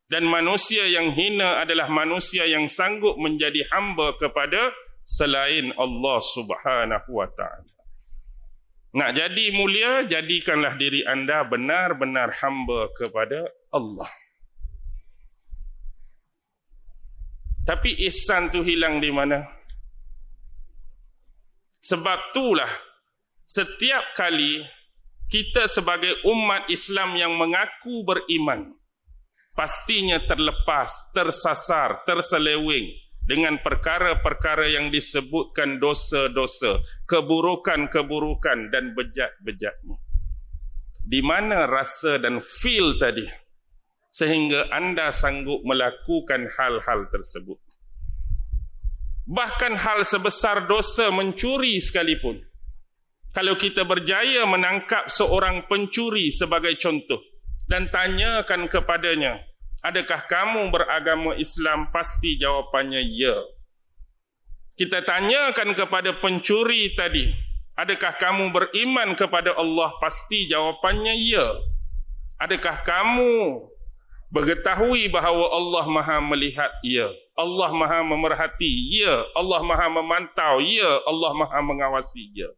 Dan manusia yang hina adalah manusia yang sanggup menjadi hamba kepada selain Allah Subhanahu wa ta'ala. Nak jadi mulia, jadikanlah diri anda benar-benar hamba kepada Allah. Tapi ihsan tu hilang di mana? Sebab itulah setiap kali kita sebagai umat Islam yang mengaku beriman, pastinya terlepas, tersasar, terseleweng dengan perkara-perkara yang disebutkan dosa-dosa, keburukan-keburukan dan bejat-bejatnya. Di mana rasa dan feel tadi sehingga anda sanggup melakukan hal-hal tersebut? Bahkan hal sebesar dosa mencuri sekalipun, kalau kita berjaya menangkap seorang pencuri sebagai contoh dan tanyakan kepadanya, adakah kamu beragama Islam? Pasti jawapannya ya. Kita tanyakan kepada pencuri tadi, adakah kamu beriman kepada Allah? Pasti jawapannya ya. Adakah kamu mengetahui bahawa Allah Maha melihat? Ya. Allah Maha memerhati? Ya. Allah Maha memantau? Ya. Allah Maha mengawasi? Ya.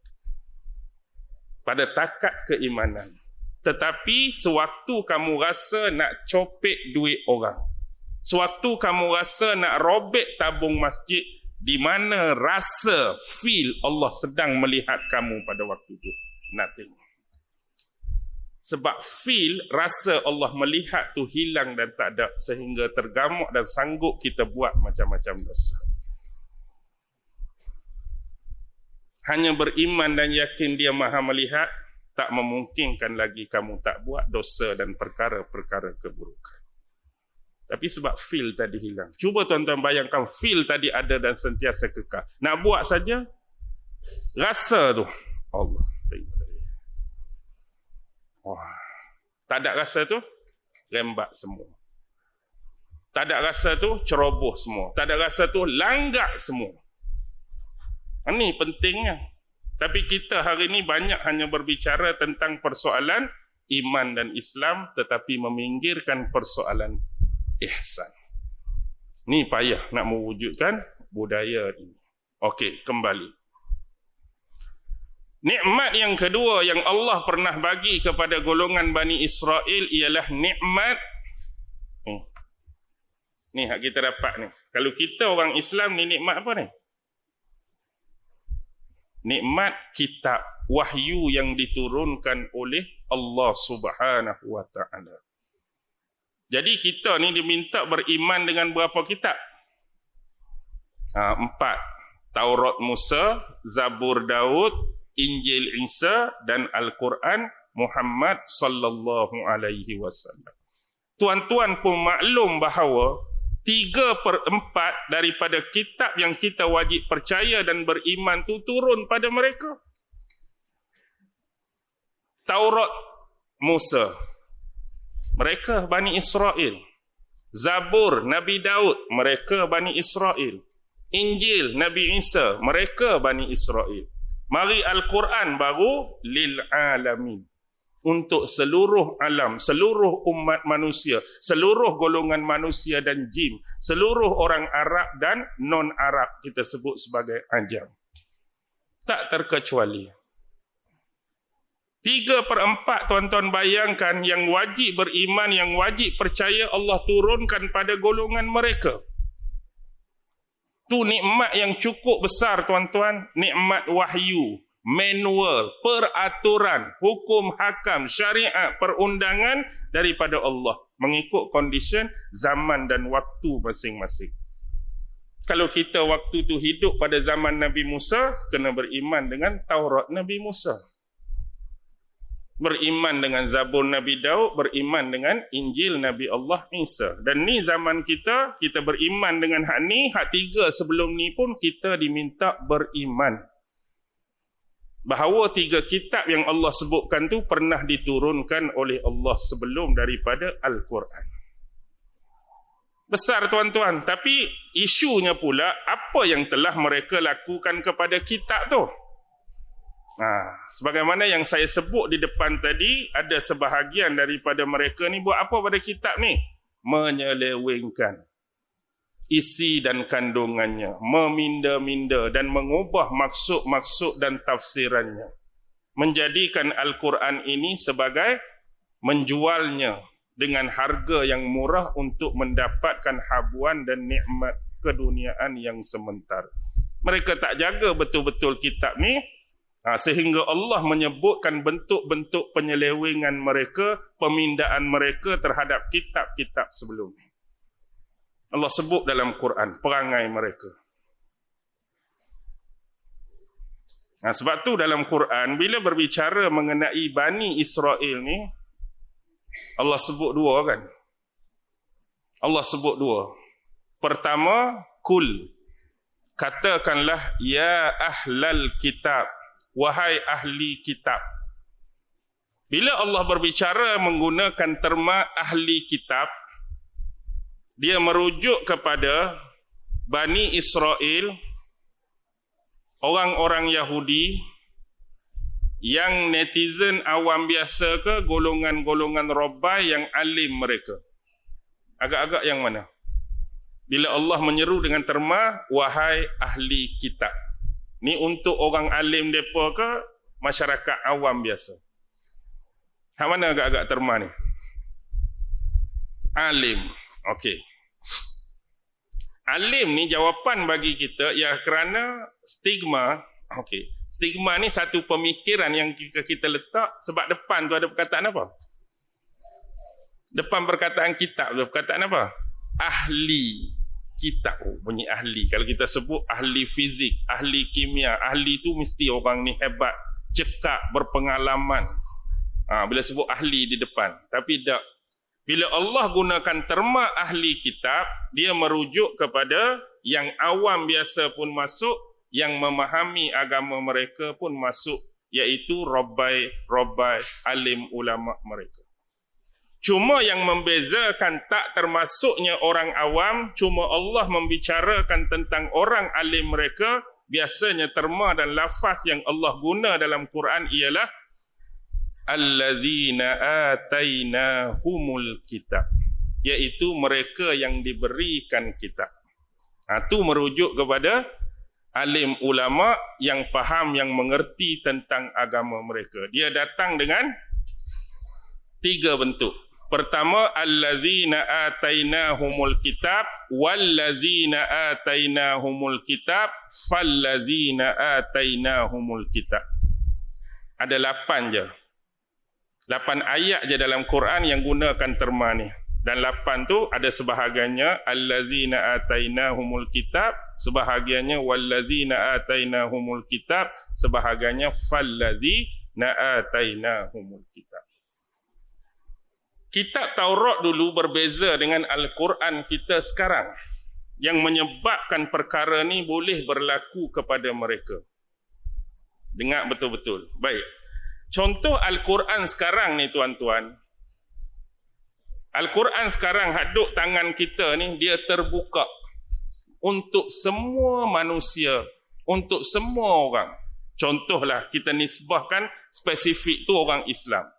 Pada takat keimanan. Tetapi sewaktu kamu rasa nak copek duit orang, sewaktu kamu rasa nak robek tabung masjid, di mana rasa, feel Allah sedang melihat kamu pada waktu itu? Nothing. Sebab feel, rasa Allah melihat tu hilang dan tak ada, sehingga tergamuk dan sanggup kita buat macam-macam dosa. Hanya beriman dan yakin dia Maha melihat, tak memungkinkan lagi kamu tak buat dosa dan perkara-perkara keburukan. Tapi sebab feel tadi hilang. Cuba tuan-tuan bayangkan feel tadi ada dan sentiasa kekal. Nak buat saja, rasa tu Allah. Tak ada rasa tu, rembat semua. Tak ada rasa tu, ceroboh semua. Tak ada rasa tu, langgak semua. Ini pentingnya. Tapi kita hari ini banyak hanya berbicara tentang persoalan iman dan Islam, tetapi meminggirkan persoalan ihsan. Ini payah nak mewujudkan budaya ini. Okey, kembali. Nikmat yang kedua yang Allah pernah bagi kepada golongan Bani Israel ialah nikmat. Ni hak kita dapat ni. Kalau kita orang Islam ni nikmat apa ni? Nikmat kitab wahyu yang diturunkan oleh Allah Subhanahu wa taala. Jadi kita ni diminta beriman dengan berapa kitab? 4. Taurat Musa, Zabur Daud, Injil Isa dan Al-Quran Muhammad sallallahu alaihi wasallam. Tuan-tuan pun maklum bahawa 3/4 daripada kitab yang kita wajib percaya dan beriman tu turun pada mereka. Taurat Musa, mereka Bani Israel. Zabur Nabi Daud, mereka Bani Israel. Injil Nabi Isa, mereka Bani Israel. Mari Al-Quran baru lil alamin. Untuk seluruh alam, seluruh umat manusia, seluruh golongan manusia dan jin, seluruh orang Arab dan non-Arab, kita sebut sebagai ajam. Tak terkecuali. 3/4 tuan-tuan bayangkan yang wajib beriman, yang wajib percaya Allah turunkan pada golongan mereka. Tu nikmat yang cukup besar tuan-tuan, nikmat wahyu. Manual, peraturan, hukum hakam, syariat, perundangan daripada Allah mengikut kondisi zaman dan waktu masing-masing. Kalau kita waktu tu hidup pada zaman Nabi Musa, kena beriman dengan Taurat Nabi Musa. Beriman dengan Zabur Nabi Daud, beriman dengan Injil Nabi Allah Isa. Dan ni zaman kita, kita beriman dengan hak ni, hak 3 sebelum ni pun kita diminta beriman. Bahawa 3 kitab yang Allah sebutkan tu pernah diturunkan oleh Allah sebelum daripada Al-Quran. Besar tuan-tuan, tapi isunya pula apa yang telah mereka lakukan kepada kitab tu. Sebagaimana yang saya sebut di depan tadi, ada sebahagian daripada mereka ni buat apa pada kitab ni? Menyelewengkan isi dan kandungannya, meminda-minda dan mengubah maksud-maksud dan tafsirannya, menjadikan Al-Quran ini sebagai menjualnya dengan harga yang murah untuk mendapatkan habuan dan nikmat keduniaan yang sementara. Mereka tak jaga betul-betul kitab ni, sehingga Allah menyebutkan bentuk-bentuk penyelewengan mereka, pemindaan mereka terhadap kitab-kitab sebelum ini. Allah sebut dalam Quran perangai mereka. Sebab tu dalam Quran bila berbicara mengenai Bani Israel ni, Allah sebut dua kan. Allah sebut dua. Pertama, kul. Katakanlah ya ahlal kitab, wahai ahli kitab. Bila Allah berbicara menggunakan terma ahli kitab, dia merujuk kepada Bani Israel, orang-orang Yahudi yang netizen awam biasa ke golongan-golongan Rabbai yang alim mereka. Agak-agak yang mana? Bila Allah menyeru dengan terma wahai ahli kitab. Ni untuk orang alim depa ke masyarakat awam biasa? Hak mana agak-agak terma ni? Alim. Okey. Alim ni jawapan bagi kita ya kerana stigma. Okey. Stigma ni satu pemikiran yang kita letak sebab depan tu ada perkataan apa? Depan perkataan kitab tu perkataan apa? Ahli kitab. Oh, bunyi ahli. Kalau kita sebut ahli fizik, ahli kimia, ahli tu mesti orang ni hebat, cekak, berpengalaman. Bila sebut ahli di depan. Tapi tak. Bila Allah gunakan terma ahli kitab, dia merujuk kepada yang awam biasa pun masuk, yang memahami agama mereka pun masuk, iaitu Rabbai, alim ulama mereka. Cuma yang membezakan tak termasuknya orang awam, cuma Allah membicarakan tentang orang alim mereka, biasanya terma dan lafaz yang Allah guna dalam Quran ialah allazina atainahumul kitab, iaitu mereka yang diberikan kitab. Itu merujuk kepada alim ulama yang faham, yang mengerti tentang agama mereka. Dia datang dengan 3 bentuk. Pertama, allazina atainahumul kitab, wallazina atainahumul kitab, fallazina atainahumul kitab. Ada 8 je. 8 ayat je dalam Quran yang gunakan terma ni. Dan 8 tu ada sebahagiannya allazina atainahumul kitab, sebahagiannya wallazina atainahumul kitab, sebahagiannya fallazina atainahumul kitab. Kitab Taurat dulu berbeza dengan Al-Quran kita sekarang. Yang menyebabkan perkara ni boleh berlaku kepada mereka. Dengar betul-betul. Baik. Contoh Al-Quran sekarang ni tuan-tuan. Al-Quran sekarang haduk tangan kita ni, dia terbuka untuk semua manusia, untuk semua orang. Contohlah kita nisbahkan spesifik tu orang Islam.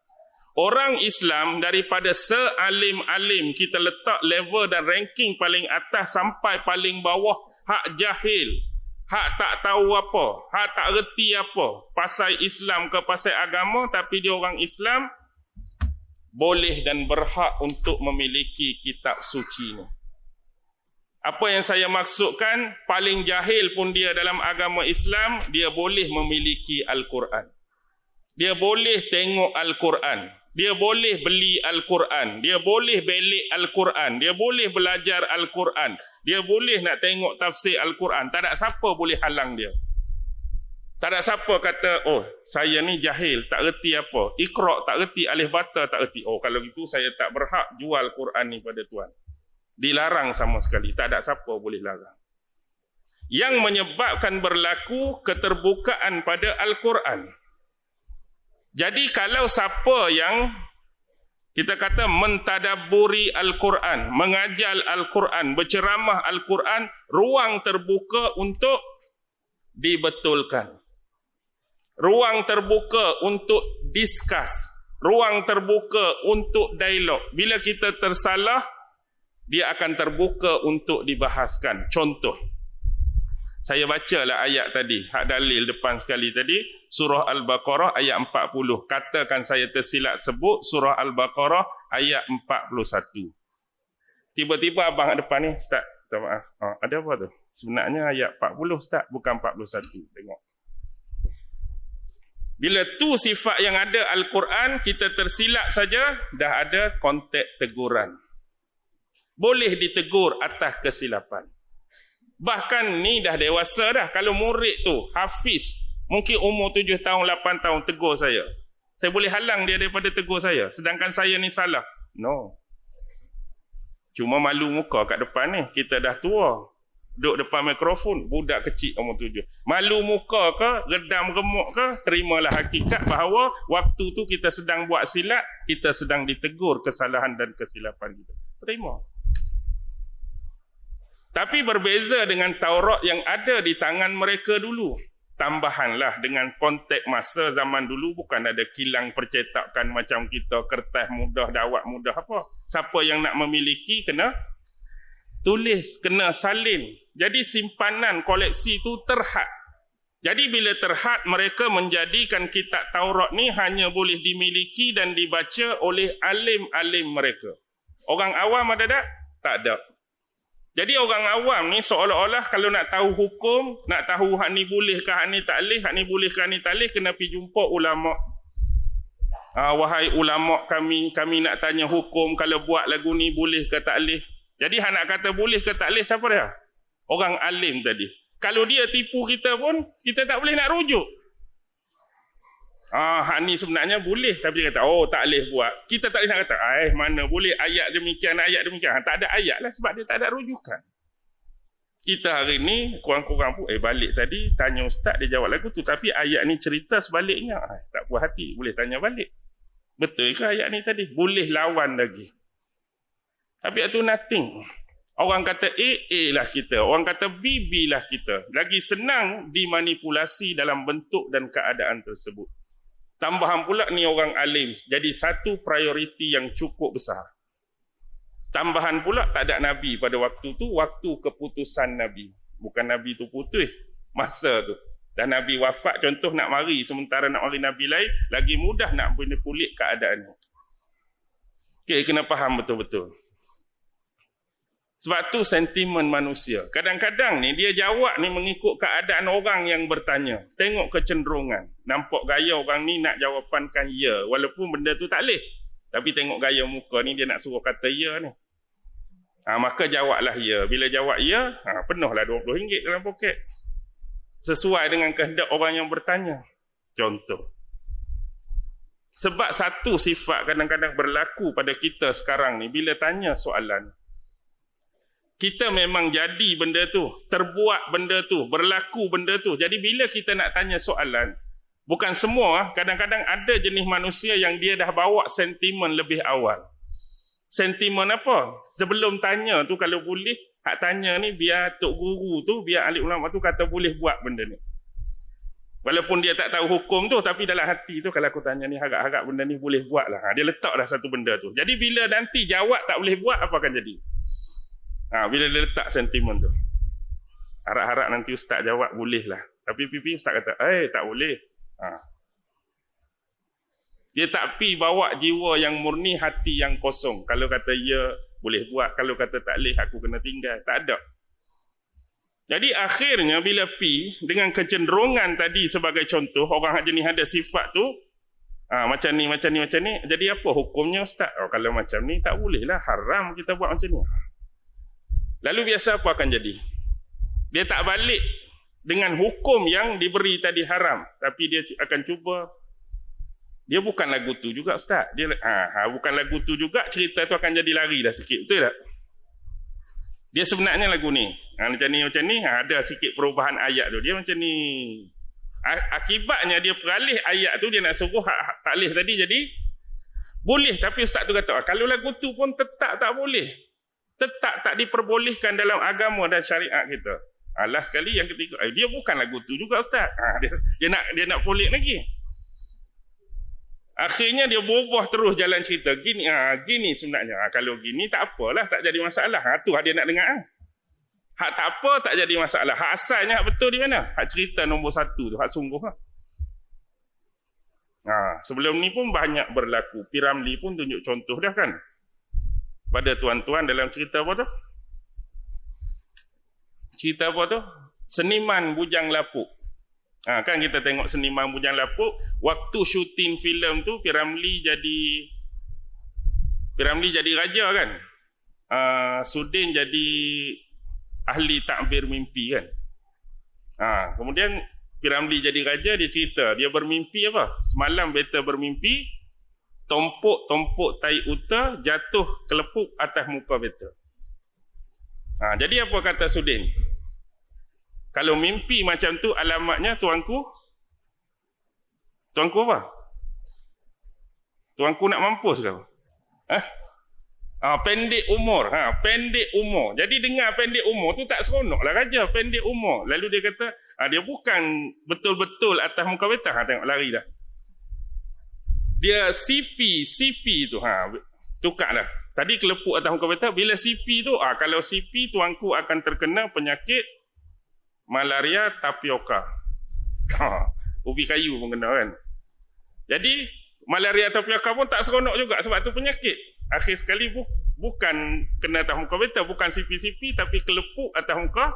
Orang Islam daripada sealim-alim kita letak level dan ranking paling atas sampai paling bawah, hak jahil, hak tak tahu apa, hak tak reti apa pasal Islam ke pasal agama, tapi dia orang Islam, boleh dan berhak untuk memiliki kitab suci ni. Apa yang saya maksudkan, paling jahil pun dia dalam agama Islam, dia boleh memiliki Al-Quran. Dia boleh tengok Al-Quran. Dia boleh beli Al-Quran. Dia boleh belik Al-Quran. Dia boleh belajar Al-Quran. Dia boleh nak tengok tafsir Al-Quran. Tak ada siapa boleh halang dia. Tak ada siapa kata, oh saya ni jahil, tak reti apa. Iqra' tak reti, alif bata tak reti. Oh kalau gitu saya tak berhak jual Quran ni pada tuan. Dilarang sama sekali. Tak ada siapa boleh larang. Yang menyebabkan berlaku keterbukaan pada Al-Quran. Jadi kalau siapa yang kita kata mentadabburi Al-Quran, mengajar Al-Quran, berceramah Al-Quran, ruang terbuka untuk dibetulkan. Ruang terbuka untuk discuss. Ruang terbuka untuk dialog. Bila kita tersalah, dia akan terbuka untuk dibahaskan. Contoh, saya bacalah ayat tadi, hak dalil depan sekali tadi, surah Al-Baqarah ayat 40. Katakan saya tersilap sebut surah Al-Baqarah ayat 41. Tiba-tiba abang kat depan ni, Ustaz, minta maaf. Ada apa tu? Sebenarnya ayat 40, Ustaz, bukan 41. Tengok. Bila tu sifat yang ada Al-Quran, kita tersilap saja, dah ada konteks teguran. boleh ditegur atas kesilapan. Bahkan ni dah dewasa dah. Kalau murid tu, hafiz, mungkin umur 7 tahun, 8 tahun tegur saya. Saya boleh halang dia daripada tegur saya. Sedangkan saya ni salah. No. Cuma malu muka kat depan ni. Kita dah tua. Duduk depan mikrofon. Budak kecil umur 7. Malu muka ke, redam gemuk ke, terimalah hakikat bahawa waktu tu kita sedang buat silap, kita sedang ditegur kesalahan dan kesilapan kita. Terima. Tapi berbeza dengan Taurat yang ada di tangan mereka dulu. Tambahanlah dengan konteks masa zaman dulu bukan ada kilang percetakan macam kita, kertas mudah, dawat mudah apa. Siapa yang nak memiliki kena tulis, kena salin. Jadi simpanan koleksi itu terhad. Jadi bila terhad, mereka menjadikan kitab Taurat ni hanya boleh dimiliki dan dibaca oleh alim-alim mereka. Orang awam ada tak? Tak ada. Jadi orang awam ni seolah-olah kalau nak tahu hukum, nak tahu hak ni boleh ke, hak ni tak boleh, hak ni boleh ke, hak ni tak boleh, kena pergi jumpa ulama. Wahai ulama kami nak tanya hukum, kalau buat lagu ni boleh ke tak boleh. Jadi hak nak kata boleh ke tak boleh, siapa dia? Orang alim tadi. Kalau dia tipu kita pun, kita tak boleh nak rujuk. Hak ni sebenarnya boleh, tapi dia kata, oh tak boleh buat. Kita tak boleh nak kata, mana boleh ayat demikian. Tak ada ayat lah sebab dia tak ada rujukan. Kita hari ni, kurang-kurang pun, balik tadi, tanya ustaz, dia jawab lagu tu. Tapi ayat ni cerita sebaliknya. Tak puas hati, boleh tanya balik. Betul ke ayat ni tadi? Boleh lawan lagi. Tapi itu nothing. Orang kata A lah kita. Orang kata B lah kita. Lagi senang dimanipulasi dalam bentuk dan keadaan tersebut. Tambahan pula ni orang alim. Jadi satu prioriti yang cukup besar. Tambahan pula tak ada Nabi pada waktu tu. Waktu keputusan Nabi. Bukan Nabi tu putus. Masa tu. Dan Nabi wafat contoh nak mari. Sementara nak mari Nabi lain. Lagi mudah nak pulih keadaan ni. Okay, kena faham betul-betul. Sebab tu sentimen manusia. Kadang-kadang ni dia jawab ni mengikut keadaan orang yang bertanya. Tengok kecenderungan. Nampak gaya orang ni nak jawapankan ya. Walaupun benda tu tak boleh. Tapi tengok gaya muka ni dia nak suruh kata ya ni. Maka jawablah ya. Bila jawab ya, penuhlah RM20 dalam poket. Sesuai dengan kehendak orang yang bertanya. Contoh. Sebab satu sifat kadang-kadang berlaku pada kita sekarang ni. Bila tanya soalan. Kita memang jadi benda tu, terbuat benda tu, berlaku benda tu. Jadi bila kita nak tanya soalan, bukan semua, kadang-kadang ada jenis manusia yang dia dah bawa sentimen lebih awal. Sentimen apa? Sebelum tanya tu kalau boleh, hak tanya ni biar tok guru tu, biar ahli ulama tu kata boleh buat benda ni. Walaupun dia tak tahu hukum tu, tapi dalam hati tu kalau aku tanya ni harap-harap benda ni boleh buat lah. Dia letak dah satu benda tu. Jadi bila nanti jawab tak boleh buat, apa akan jadi? Bila dia letak sentimen tu, harap-harap nanti ustaz jawab boleh lah. Tapi pipi ustaz kata tak boleh. Dia tak pi bawa jiwa yang murni, hati yang kosong. Kalau kata ya boleh buat, kalau kata tak boleh aku kena tinggal. Tak ada. Jadi akhirnya bila pi dengan kecenderungan tadi sebagai contoh, orang jenis ada sifat tu macam ni. Jadi apa hukumnya ustaz? Kalau macam ni tak boleh lah, haram kita buat macam ni. Lalu biasa apa akan jadi? Dia tak balik dengan hukum yang diberi tadi haram. Tapi dia akan cuba. Dia bukan lagu tu juga ustaz. Dia bukan lagu tu juga, cerita tu akan jadi lari dah sikit. Betul tak? Dia sebenarnya lagu ni. Macam ni. Ada sikit perubahan ayat tu. Dia macam ni. Akibatnya dia peralih ayat tu, dia nak suruh tak boleh tadi jadi boleh. Tapi ustaz tu kata, kalau lagu tu pun tetap tak boleh. Tetap tak diperbolehkan dalam agama dan syariat kita. Last sekali yang ketiga, dia bukan lagu tu juga ustaz. Dia nak polik lagi. Akhirnya dia berubah terus jalan cerita. Gini sebenarnya. Kalau gini tak apalah, tak jadi masalah. Tu dia nak dengar. Hak tak apa tak jadi masalah. Hak asalnya hak betul di mana? Hak cerita nombor 1 tu, hak sungguh lah. Sebelum ni pun banyak berlaku. Piramli pun tunjuk contoh dah kan. Pada tuan-tuan dalam cerita apa tu? Cerita apa tu? Seniman Bujang Lapuk. Kan kita tengok Seniman Bujang Lapuk, waktu syuting filem tu Piramli jadi raja kan. Sudin jadi ahli takbir mimpi kan. Kemudian Piramli jadi raja, dia cerita dia bermimpi apa? Semalam beta bermimpi tompok tai uta jatuh kelepuk atas muka beta. Jadi apa kata Sudin? Kalau mimpi macam tu alamatnya tuanku apa? Tuanku nak mampus ke apa? Pendek umur. Pendek umur. Jadi dengar pendek umur tu tak seronok lah raja, pendek umur. Lalu dia kata, dia bukan betul-betul atas muka beta. Tengok lari dah. Dia CP tu. Tukar dah. Tadi kelepuk atas muka beta. Bila CP tu, kalau CP tuanku akan terkena penyakit malaria tapioka. Ubi kayu pun kena kan. Jadi malaria tapioka pun tak seronok juga sebab tu penyakit. Akhir sekali bukan kena atas muka beta, bukan CP tapi kelepuk atas muka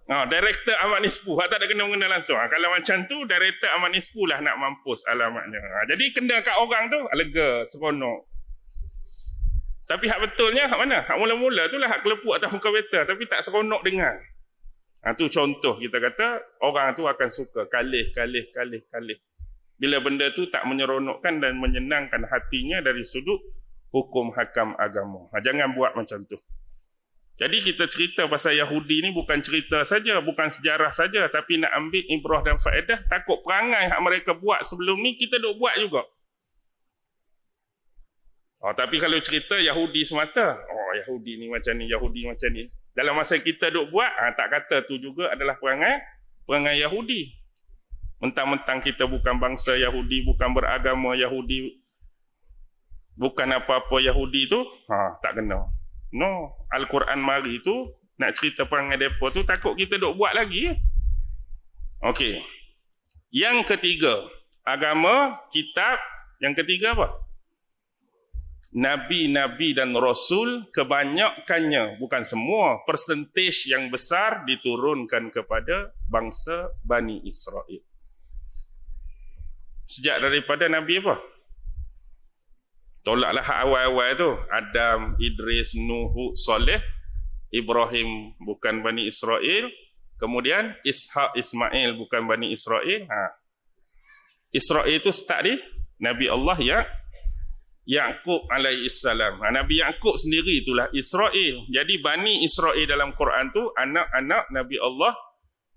Director Ahmad Nisfu. Tak ada kena-mengena langsung. Kalau macam tu Director Ahmad Nisfu lah nak mampus alamatnya. Jadi kena kat orang tu lega, seronok. Tapi hak betulnya hak mana? Hak mula-mula tu lah hak kelepuk atas muka beta tapi tak seronok dengar. Tu contoh kita kata orang tu akan suka kalih. Bila benda tu tak menyeronokkan dan menyenangkan hatinya dari sudut hukum hakam agama. Jangan buat macam tu. Jadi kita cerita pasal Yahudi ni bukan cerita saja, bukan sejarah saja, tapi nak ambil ibrah dan faedah. Takut perangai yang mereka buat sebelum ni kita duk buat juga. Tapi kalau cerita Yahudi semata, Yahudi ni macam ni, Yahudi macam ni. Dalam masa kita duk buat, tak kata tu juga adalah perangai Yahudi. Mentang-mentang kita bukan bangsa Yahudi, bukan beragama Yahudi, bukan apa-apa Yahudi tu, tak kena. No, Al-Quran mari tu nak cerita perangai depa tu takut kita duk buat lagi. Okey. Yang ketiga, agama, kitab. Yang ketiga apa? Nabi-nabi dan rasul kebanyakannya, bukan semua, persentage yang besar diturunkan kepada bangsa Bani Israel. Sejak daripada Nabi apa? Tolaklah hak awal-awal tu. Adam, Idris, Nuh, Saleh, Ibrahim bukan Bani Israel. Kemudian Ishaq, Ismail bukan Bani Israel. Israel itu start di Nabi Allah Yaqub alaihissalam. Nabi Yaqub sendiri itulah Israel. Jadi Bani Israel dalam Quran tu anak-anak Nabi Allah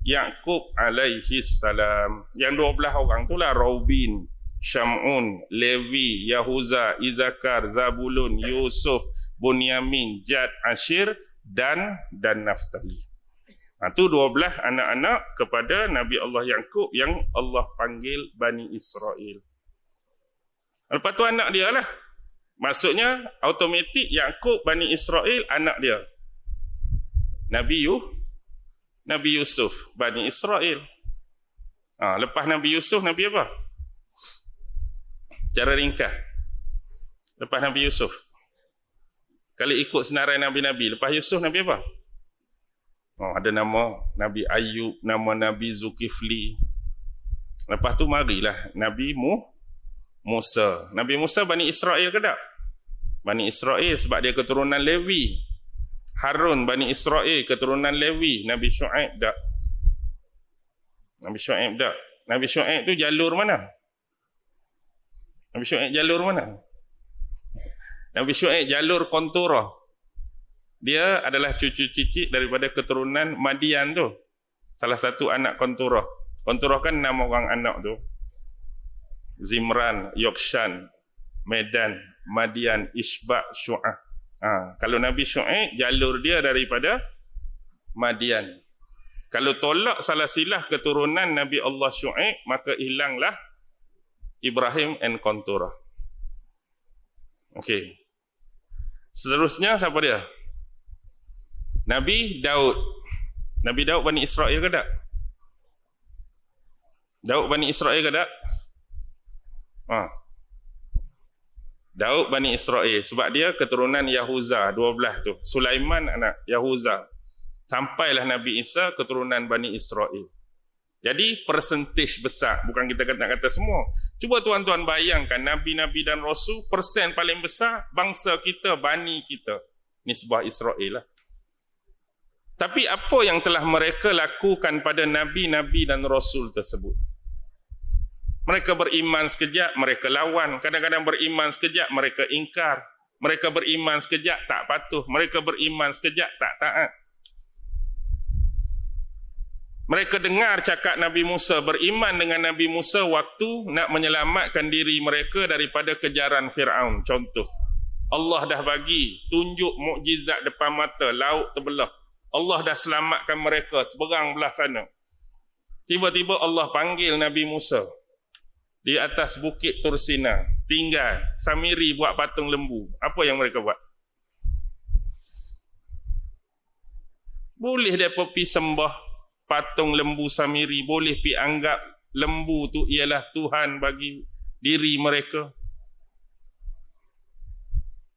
Yaqub alaihissalam. Yang 12 orang itulah Raubin, Syamun, Levi, Yahuza, Izakar, Zabulun, Yusuf, Bunyamin, Jad, Ashir dan Naftali. Itu 12 anak-anak kepada Nabi Allah Yaqub yang Allah panggil Bani Israel. Lepas tu anak dia lah. Maksudnya automatik Yaqub Bani Israel anak dia. Nabi Yusuf Bani Israel. Lepas Nabi Yusuf, Nabi apa? Cara ringkas. Lepas Nabi Yusuf. Kalau ikut senarai Nabi-Nabi, lepas Yusuf Nabi apa? Ada nama Nabi Ayub, nama Nabi Zulkifli. Lepas tu marilah Nabi Musa. Nabi Musa Bani Israel ke tak? Bani Israel sebab dia keturunan Lewi. Harun Bani Israel keturunan Lewi. Nabi Syuaib tak? Nabi Syuaib tak? Nabi Syuaib tu jalur mana? Nabi Syuaib jalur mana? Nabi Syuaib jalur Konturah. Dia adalah cucu cicit daripada keturunan Madian tu. Salah satu anak Konturah. Konturah kan 6 orang anak tu. Zimran, Yokshan, Medan, Madian, Isba', Syu'ah. Kalau Nabi Syuaib jalur dia daripada Madian. Kalau tolak salah silah keturunan Nabi Allah Syuaib, maka hilanglah Ibrahim and Konturah. Okey. Seterusnya siapa dia? Nabi Daud. Nabi Daud Bani Israel ke tak? Daud Bani Israel ke tak? Daud Bani Israel sebab dia keturunan Yahuza 12 tu. Sulaiman anak Yahuza. Sampailah Nabi Isa keturunan Bani Israel. Jadi persentage besar, bukan kita kata semua. Cuba tuan-tuan bayangkan nabi-nabi dan rasul, persen paling besar bangsa kita, bani kita. Nisbah Israel lah. Tapi apa yang telah mereka lakukan pada Nabi-Nabi dan Rasul tersebut? Mereka beriman sekejap, mereka lawan. Kadang-kadang beriman sekejap, mereka ingkar. Mereka beriman sekejap, tak patuh. Mereka beriman sekejap, tak taat. Mereka dengar cakap Nabi Musa, beriman dengan Nabi Musa waktu nak menyelamatkan diri mereka daripada kejaran Fir'aun. Contoh, Allah dah bagi tunjuk mukjizat depan mata, laut terbelah. Allah dah selamatkan mereka seberang belah sana. Tiba-tiba Allah panggil Nabi Musa di atas bukit Tursina, tinggal Samiri buat patung lembu. Apa yang mereka buat? Boleh mereka pergi sembah patung lembu Samiri, boleh pi anggap lembu tu ialah Tuhan bagi diri mereka.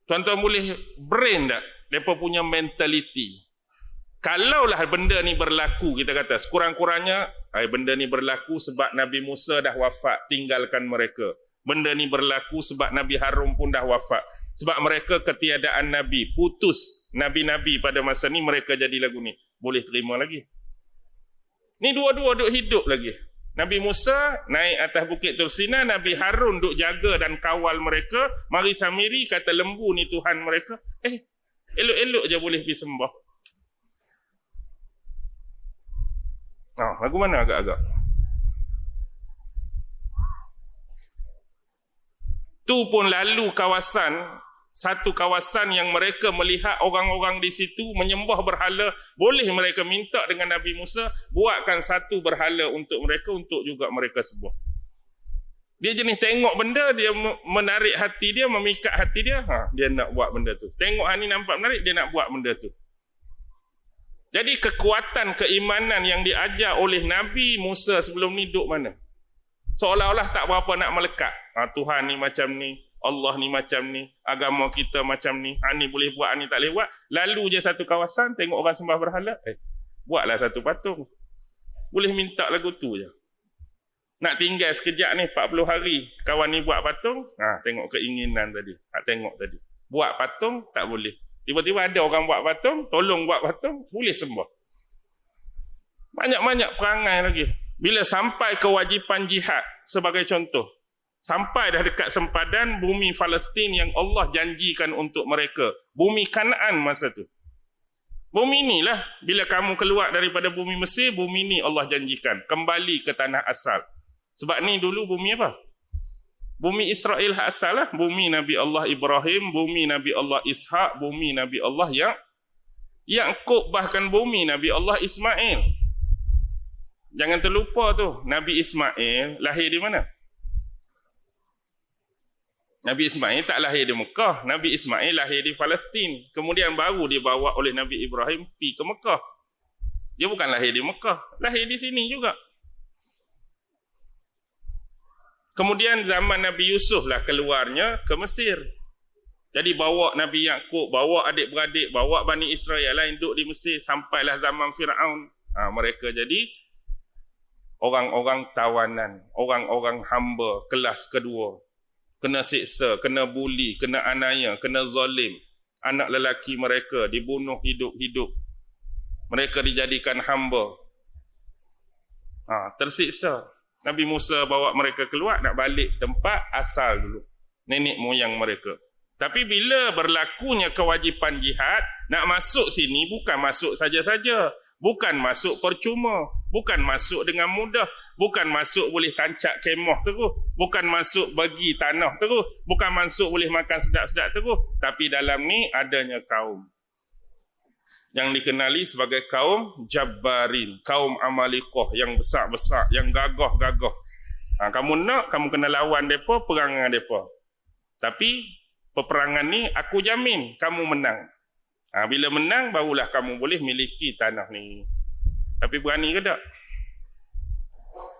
Tuan-tuan boleh brain tak? Mereka punya mentality. Kalaulah benda ni berlaku, kita kata sekurang-kurangnya benda ni berlaku sebab Nabi Musa dah wafat, tinggalkan mereka. Benda ni berlaku sebab Nabi Harun pun dah wafat. Sebab mereka ketiadaan Nabi, putus Nabi-Nabi pada masa ni, mereka jadi lagu ni. Boleh terima lagi. Ni dua-dua duk hidup lagi. Nabi Musa naik atas bukit Tursina, Nabi Harun duk jaga dan kawal mereka. Mari Samiri kata lembu ni Tuhan mereka. Elok-elok je boleh pergi sembah. Lagu mana agak-agak? Tu pun lalu satu kawasan yang mereka melihat orang-orang di situ menyembah berhala. Boleh mereka minta dengan Nabi Musa, buatkan satu berhala untuk mereka, untuk juga mereka sembah. Dia jenis tengok benda, dia menarik hati dia, memikat hati dia, dia nak buat benda tu. Tengok ni nampak menarik, dia nak buat benda tu. Jadi kekuatan keimanan yang diajar oleh Nabi Musa sebelum ni duk mana? Seolah-olah tak berapa nak melekat. Tuhan ni macam ni, Allah ni macam ni, agama kita macam ni, ni boleh buat, ni tak boleh buat. Lalu je satu kawasan, tengok orang sembah berhala, buatlah satu patung. Boleh minta lagu tu je. Nak tinggal sekejap ni, 40 hari, kawan ni buat patung, tengok keinginan tadi. Tengok tadi. Buat patung, tak boleh. Tiba-tiba ada orang buat patung, tolong buat patung, boleh sembah. Banyak-banyak perangai lagi. Bila sampai kewajipan jihad, sebagai contoh, sampai dah dekat sempadan bumi Palestin yang Allah janjikan untuk mereka. Bumi Kanaan masa tu. Bumi inilah, bila kamu keluar daripada bumi Mesir, bumi ni Allah janjikan. Kembali ke tanah asal. Sebab ni dulu bumi apa? Bumi Israel asal lah. Bumi Nabi Allah Ibrahim, bumi Nabi Allah Ishak, bumi Nabi Allah Yaqub, bahkan bumi Nabi Allah Ismail. Jangan terlupa tu, Nabi Ismail lahir di mana? Nabi Ismail tak lahir di Mekah. Nabi Ismail lahir di Palestin. Kemudian baru dia bawa oleh Nabi Ibrahim pergi ke Mekah. Dia bukan lahir di Mekah, lahir di sini juga. Kemudian zaman Nabi Yusuf lah keluarnya ke Mesir. Jadi bawa Nabi Yaqub, bawa adik-beradik, bawa Bani Israel lain duduk di Mesir. Sampailah zaman Fir'aun. Mereka jadi orang-orang tawanan, orang-orang hamba kelas kedua. Kena siksa, kena buli, kena anaya, kena zalim. Anak lelaki mereka dibunuh hidup-hidup. Mereka dijadikan hamba. Tersiksa. Nabi Musa bawa mereka keluar, nak balik tempat asal dulu. Nenek moyang mereka. Tapi bila berlakunya kewajipan jihad, nak masuk sini bukan masuk saja-saja. Bukan masuk percuma. Bukan masuk dengan mudah. Bukan masuk boleh tancap kemah terus. Bukan masuk bagi tanah terus. Bukan masuk boleh makan sedap-sedap terus. Tapi dalam ni adanya kaum yang dikenali sebagai kaum Jabbarin, kaum Amalikoh yang besar-besar, yang gagah-gagah. Kamu nak, kamu kena lawan mereka, perang dengan mereka. Tapi peperangan ni aku jamin kamu menang. Bila menang barulah kamu boleh miliki tanah ni. Tapi berani ke tak?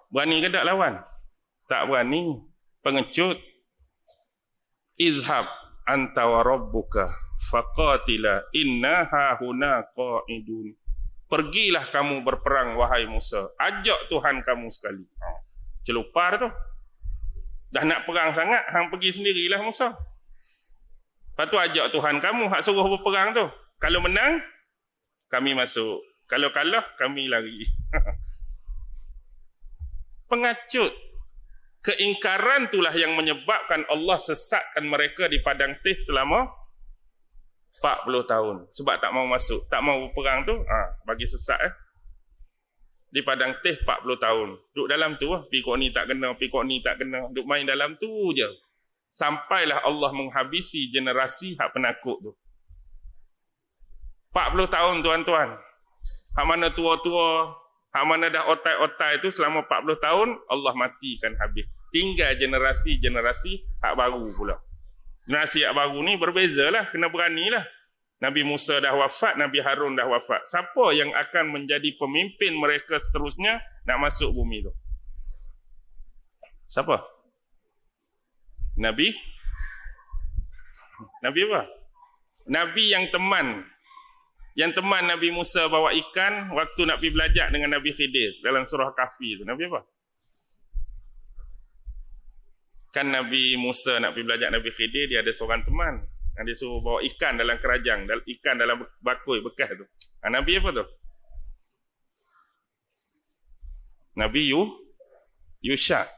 Berani ke tak lawan? Tak berani. Pengecut. Izhab anta wa rabbuka faqatila inna hahuna qa'idun. Pergilah kamu berperang wahai Musa. Ajak Tuhan kamu sekali. Celupar tu. Dah nak perang sangat, hang pergi sendirilah Musa. Lepas tu ajak Tuhan kamu hak suruh berperang tu. Kalau menang, kami masuk. Kalau kalah, kami lari. Pengacut. Keingkaran itulah yang menyebabkan Allah sesatkan mereka di padang teh selama 40 tahun. Sebab tak mau masuk, tak mau berperang tu, bagi sesat di padang teh 40 tahun. Duduk dalam tu, pikok ni tak kena, pikok ni tak kena. Duduk main dalam tu je. Sampailah Allah menghabisi generasi hak penakut tu. 40 tahun tuan-tuan. Hak mana tua-tua, hak mana dah otai-otai tu selama 40 tahun, Allah matikan habis. Tinggal generasi-generasi hak baru pula. Generasi hak baru ni berbezalah, kena beranilah. Nabi Musa dah wafat, Nabi Harun dah wafat. Siapa yang akan menjadi pemimpin mereka seterusnya nak masuk bumi tu? Siapa? Nabi apa? Nabi yang teman. Yang teman Nabi Musa bawa ikan waktu nak pergi belajar dengan Nabi Khidir dalam surah Kahfi tu. Nabi apa? Kan Nabi Musa nak pergi belajar Nabi Khidir, dia ada seorang teman. Dia suruh bawa ikan dalam kerajang, ikan dalam bakul bekas tu. Nabi apa tu? Nabi Yusha.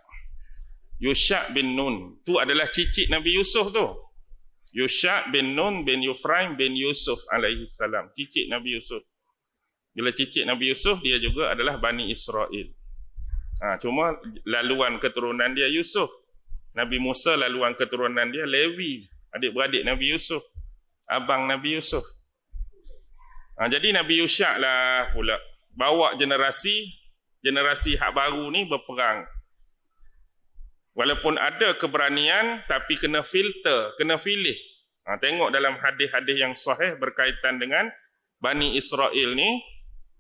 Yusha bin Nun. Tu adalah cicit Nabi Yusuf tu. Yusha bin Nun bin Yufraim bin Yusuf alaihi salam. Cicit Nabi Yusuf. Bila cicit Nabi Yusuf, dia juga adalah Bani Israel. Cuma laluan keturunan dia Yusuf. Nabi Musa laluan keturunan dia Lewi. Adik-beradik Nabi Yusuf. Abang Nabi Yusuf. Jadi Nabi Yusha lah pula. Bawa generasi hak baru ni berperang. Walaupun ada keberanian, tapi kena filter, kena pilih. Tengok dalam hadis-hadis yang sahih berkaitan dengan Bani Israel ni,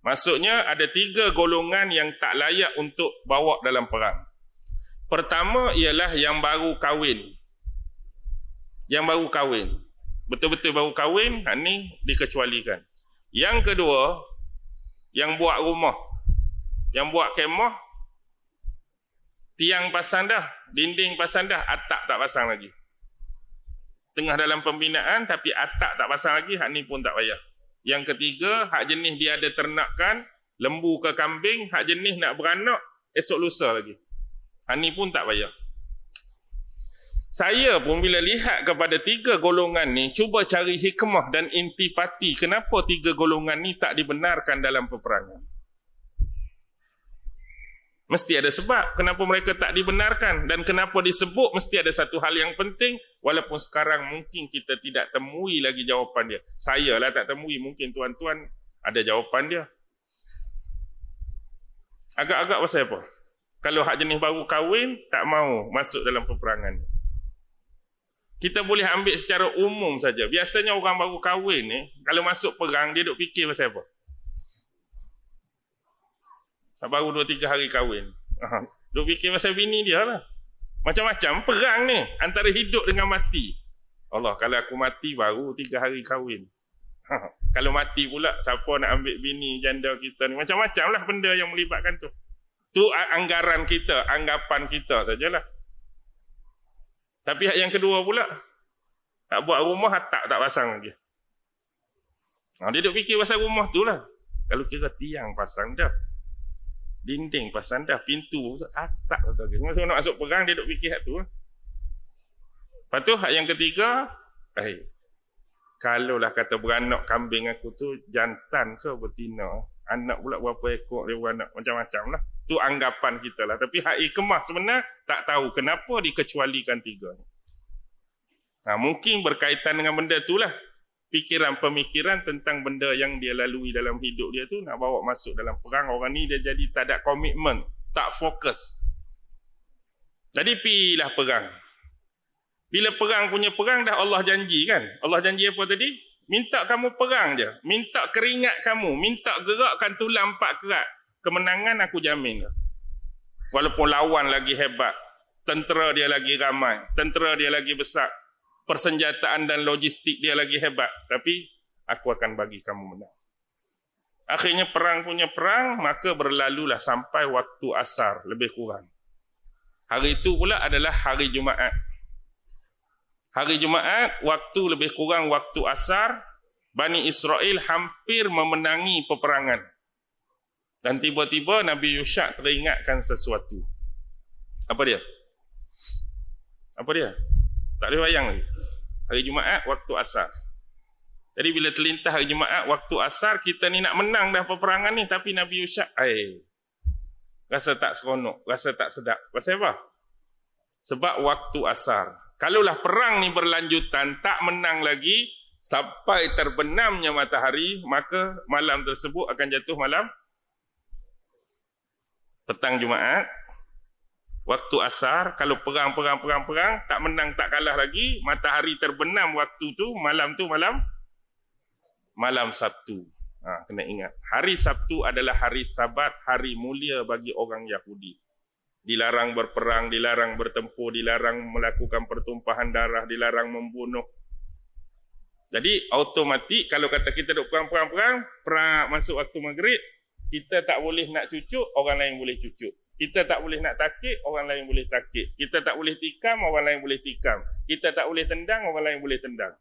maksudnya ada 3 golongan yang tak layak untuk bawa dalam perang. Pertama ialah yang baru kahwin. Yang baru kahwin. Betul-betul baru kahwin, ni dikecualikan. Yang kedua, yang buat rumah. Yang buat kemah, tiang pasang dah, dinding pasang dah, atap tak pasang lagi. Tengah dalam pembinaan tapi atap tak pasang lagi, hak ni pun tak payah. Yang ketiga, hak jenis dia ada ternakan, lembu ke kambing, hak jenis nak beranak, esok lusa lagi. Hak ni pun tak payah. Saya pun bila lihat kepada 3 golongan ni, cuba cari hikmah dan intipati, kenapa 3 golongan ni tak dibenarkan dalam peperangan. Mesti ada sebab kenapa mereka tak dibenarkan, dan kenapa disebut mesti ada satu hal yang penting, walaupun sekarang mungkin kita tidak temui lagi jawapan dia. Saya lah tak temui, mungkin tuan-tuan ada jawapan dia. Agak-agak pasal apa? Kalau hak jenis baru kahwin tak mau masuk dalam peperangan. Kita boleh ambil secara umum saja. Biasanya orang baru kahwin ni, kalau masuk perang dia duk fikir pasal apa? Baru 2-3 hari kahwin. Duk fikir pasal bini dia lah. Macam-macam perang ni. Antara hidup dengan mati. Allah, kalau aku mati baru 3 hari kahwin. Kalau mati pula, siapa nak ambil bini janda kita ni? Macam-macam lah benda yang melibatkan tu. Tu anggaran kita, anggapan kita sajalah. Tapi yang kedua pula, tak buat rumah, atap tak pasang lagi. Dia duk fikir pasal rumah tu lah. Kalau kira tiang pasang dah, dinding pasang dah, pintu atap lagi. Masa nak masuk perang dia duk fikir hak tu. Lepas tu hak yang ketiga, kalau lah kata beranak kambing aku tu jantan ke betina, anak pula berapa ekor dia beranak, macam-macam lah. Tu anggapan kita lah. Tapi hak hikmah sebenar tak tahu kenapa dikecualikan 3 ni. Mungkin berkaitan dengan benda tu lah. Pemikiran tentang benda yang dia lalui dalam hidup dia tu nak bawa masuk dalam perang. Orang ni dia jadi tak ada komitmen, tak fokus. Jadi pilah perang. Bila perang punya perang dah Allah janji kan. Allah janji apa tadi? Minta kamu perang je. Minta keringat kamu. Minta gerakkan tulang 4 kerat. Kemenangan aku jamin. Walaupun lawan lagi hebat. Tentera dia lagi ramai. Tentera dia lagi besar. Persenjataan dan logistik dia lagi hebat. Tapi aku akan bagi kamu menang. Akhirnya perang punya perang, maka berlalulah sampai waktu asar lebih kurang. Hari itu pula adalah hari Jumaat. Hari Jumaat, waktu lebih kurang waktu asar, Bani Israel hampir memenangi peperangan. Dan tiba-tiba Nabi Yusha' teringatkan sesuatu. Apa dia? Apa dia? Tak boleh bayang lagi. Hari Jumaat, waktu asar. Jadi bila terlintas hari Jumaat, waktu asar, kita ni nak menang dah peperangan ni. Tapi Nabi Yusha', rasa tak seronok, rasa tak sedap. Pasal apa? Sebab waktu asar. Kalaulah perang ni berlanjutan, tak menang lagi, sampai terbenamnya matahari, maka malam tersebut akan jatuh malam petang Jumaat, waktu asar. Kalau perang, tak menang, tak kalah lagi, matahari terbenam waktu tu malam Sabtu. Kena ingat, hari Sabtu adalah hari Sabat, hari mulia bagi orang Yahudi. Dilarang berperang, dilarang bertempur, dilarang melakukan pertumpahan darah, dilarang membunuh. Jadi automatik kalau kata kita duk perang masuk waktu maghrib, kita tak boleh nak cucuk, orang lain boleh cucuk. Kita tak boleh nak takik, orang lain boleh takik. Kita tak boleh tikam, orang lain boleh tikam. Kita tak boleh tendang, orang lain boleh tendang.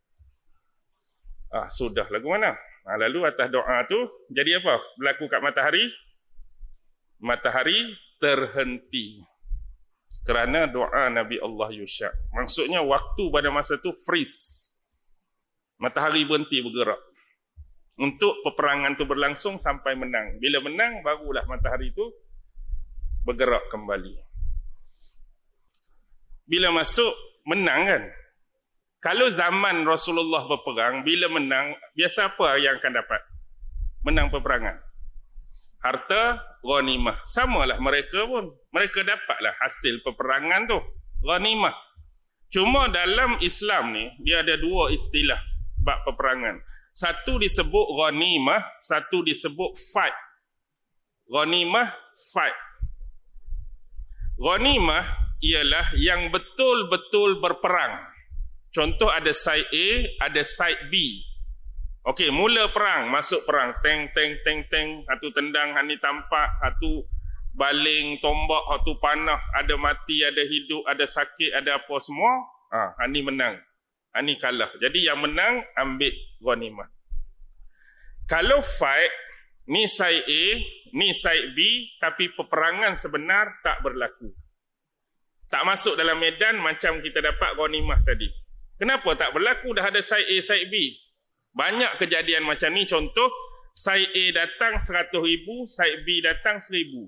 Sudah lagu mana? Lalu atas doa tu jadi apa? Berlaku kat matahari? Matahari terhenti kerana doa Nabi Allah Yusha'. Maksudnya waktu pada masa tu freeze. Matahari berhenti bergerak untuk peperangan tu berlangsung sampai menang. Bila menang, barulah matahari tu bergerak kembali. Bila masuk, menang kan? Kalau zaman Rasulullah berperang, bila menang, biasa apa yang akan dapat? Menang peperangan. Harta, ghanimah. Samalah mereka pun. Mereka dapatlah hasil peperangan tu. Ghanimah. Cuma dalam Islam ni, dia ada dua istilah bab peperangan. Satu disebut ghanimah, satu disebut fight. Ghanimah, fight. Ghanimah ialah yang betul-betul berperang. Contoh ada side A, ada side B. Okey, mula perang, masuk perang. Teng. Satu tendang, hani tampak, satu baling, tombak, satu panah. Ada mati, ada hidup, ada sakit, ada apa semua. Hani menang. Ini kalah. Jadi yang menang ambil ghanimah. Kalau fight, ni side A, ni side B, tapi peperangan sebenar tak berlaku. Tak masuk dalam medan macam kita dapat ghanimah tadi. Kenapa tak berlaku? Dah ada side A, side B. Banyak kejadian macam ni. Contoh, side A datang 100,000, side B datang 1,000.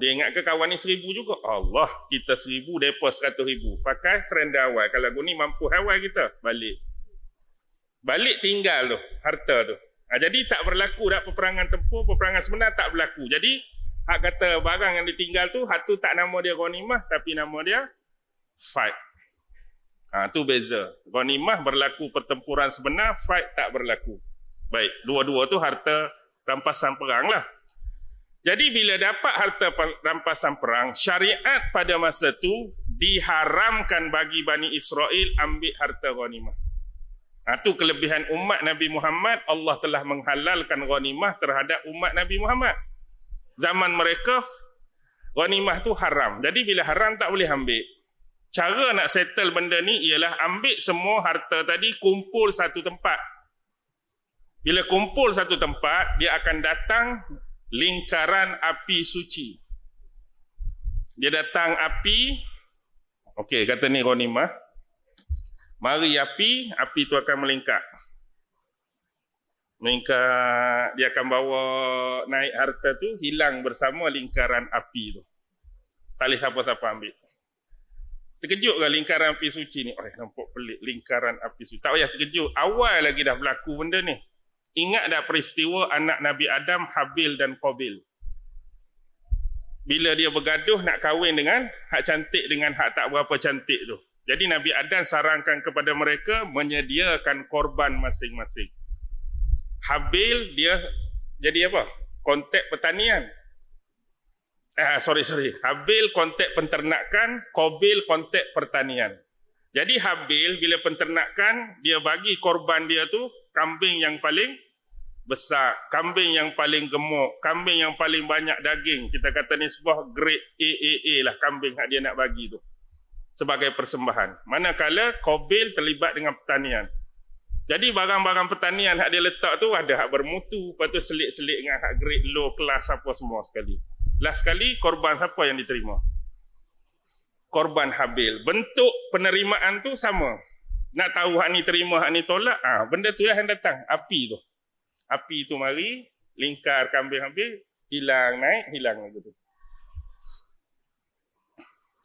Dia ingat ke kawan ni 1,000 juga? Allah, kita 1,000, mereka 100,000. Pakai friend awal. Kalau aku ni mampu awal kita, balik. Balik tinggal tu, harta tu. Jadi tak berlaku dah peperangan tempur, peperangan sebenar tak berlaku. Jadi, hak kata barang yang ditinggal tu, hak tu tak nama dia ghanimah, tapi nama dia fight. Tu beza. Ghanimah berlaku pertempuran sebenar, fight tak berlaku. Baik, dua-dua tu harta rampasan perang lah. Jadi bila dapat harta rampasan perang, syariat pada masa tu diharamkan bagi Bani Israel ambil harta ghanimah. Itu kelebihan umat Nabi Muhammad, Allah telah menghalalkan ghanimah terhadap umat Nabi Muhammad. Zaman mereka, ghanimah tu haram. Jadi bila haram tak boleh ambil. Cara nak settle benda ni ialah ambil semua harta tadi, kumpul satu tempat. Bila kumpul satu tempat, dia akan datang lingkaran api suci. Dia datang api, okey, kata ni ghanimah. Mari api tu akan melingkar. Dia akan bawa naik harta tu, hilang bersama lingkaran api tu. Tak boleh siapa-siapa ambil. Terkejut ke lingkaran api suci ni? Nampak pelik lingkaran api suci. Tak payah terkejut. Awal lagi dah berlaku benda ni. Ingat dah peristiwa anak Nabi Adam, Habil dan Qabil. Bila dia bergaduh nak kahwin dengan hak cantik dengan hak tak berapa cantik tu. Jadi Nabi Adam sarankan kepada mereka menyediakan korban masing-masing. Habil dia jadi apa? Kontek pertanian. Habil kontek penternakan, Qabil kontek pertanian. Jadi Habil bila penternakan, dia bagi korban dia tu kambing yang paling besar, kambing yang paling gemuk, kambing yang paling banyak daging. Kita kata ni sebuah grade AAA lah kambing yang dia nak bagi tu. sebagai persembahan. Manakala Qabil terlibat dengan pertanian. Jadi barang-barang pertanian hak dia letak tu ada hak bermutu, lepas tu selit-selit dengan hak grade low kelas apa semua sekali. Last sekali korban siapa yang diterima? Korban Habil. Bentuk penerimaan tu sama. Nak tahu hak ni terima, hak ni tolak, benda tu lah yang datang, api tu. Api tu mari, lingkar kambing Habil, hilang naik, hilang lagi tu.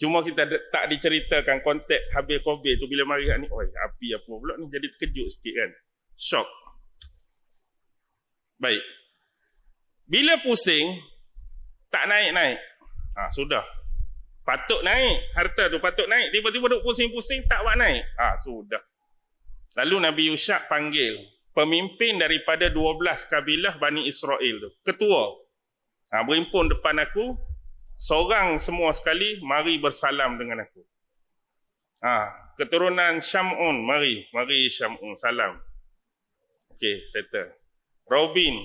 Cuma kita tak diceritakan konteks Habil Qabil tu bila mari ni, oi api apa pula ni, jadi terkejut sikit kan. Shock. Baik. Bila pusing tak naik-naik. Sudah. Patut naik, harta tu patut naik, tiba-tiba duk pusing-pusing tak buat naik. Sudah. Lalu Nabi Yushak panggil pemimpin daripada 12 kabilah Bani Israel tu, ketua. Berhimpun depan aku, seorang semua sekali mari bersalam dengan aku. Keturunan Syamun, mari Syamun salam. Okey, settle. Robin,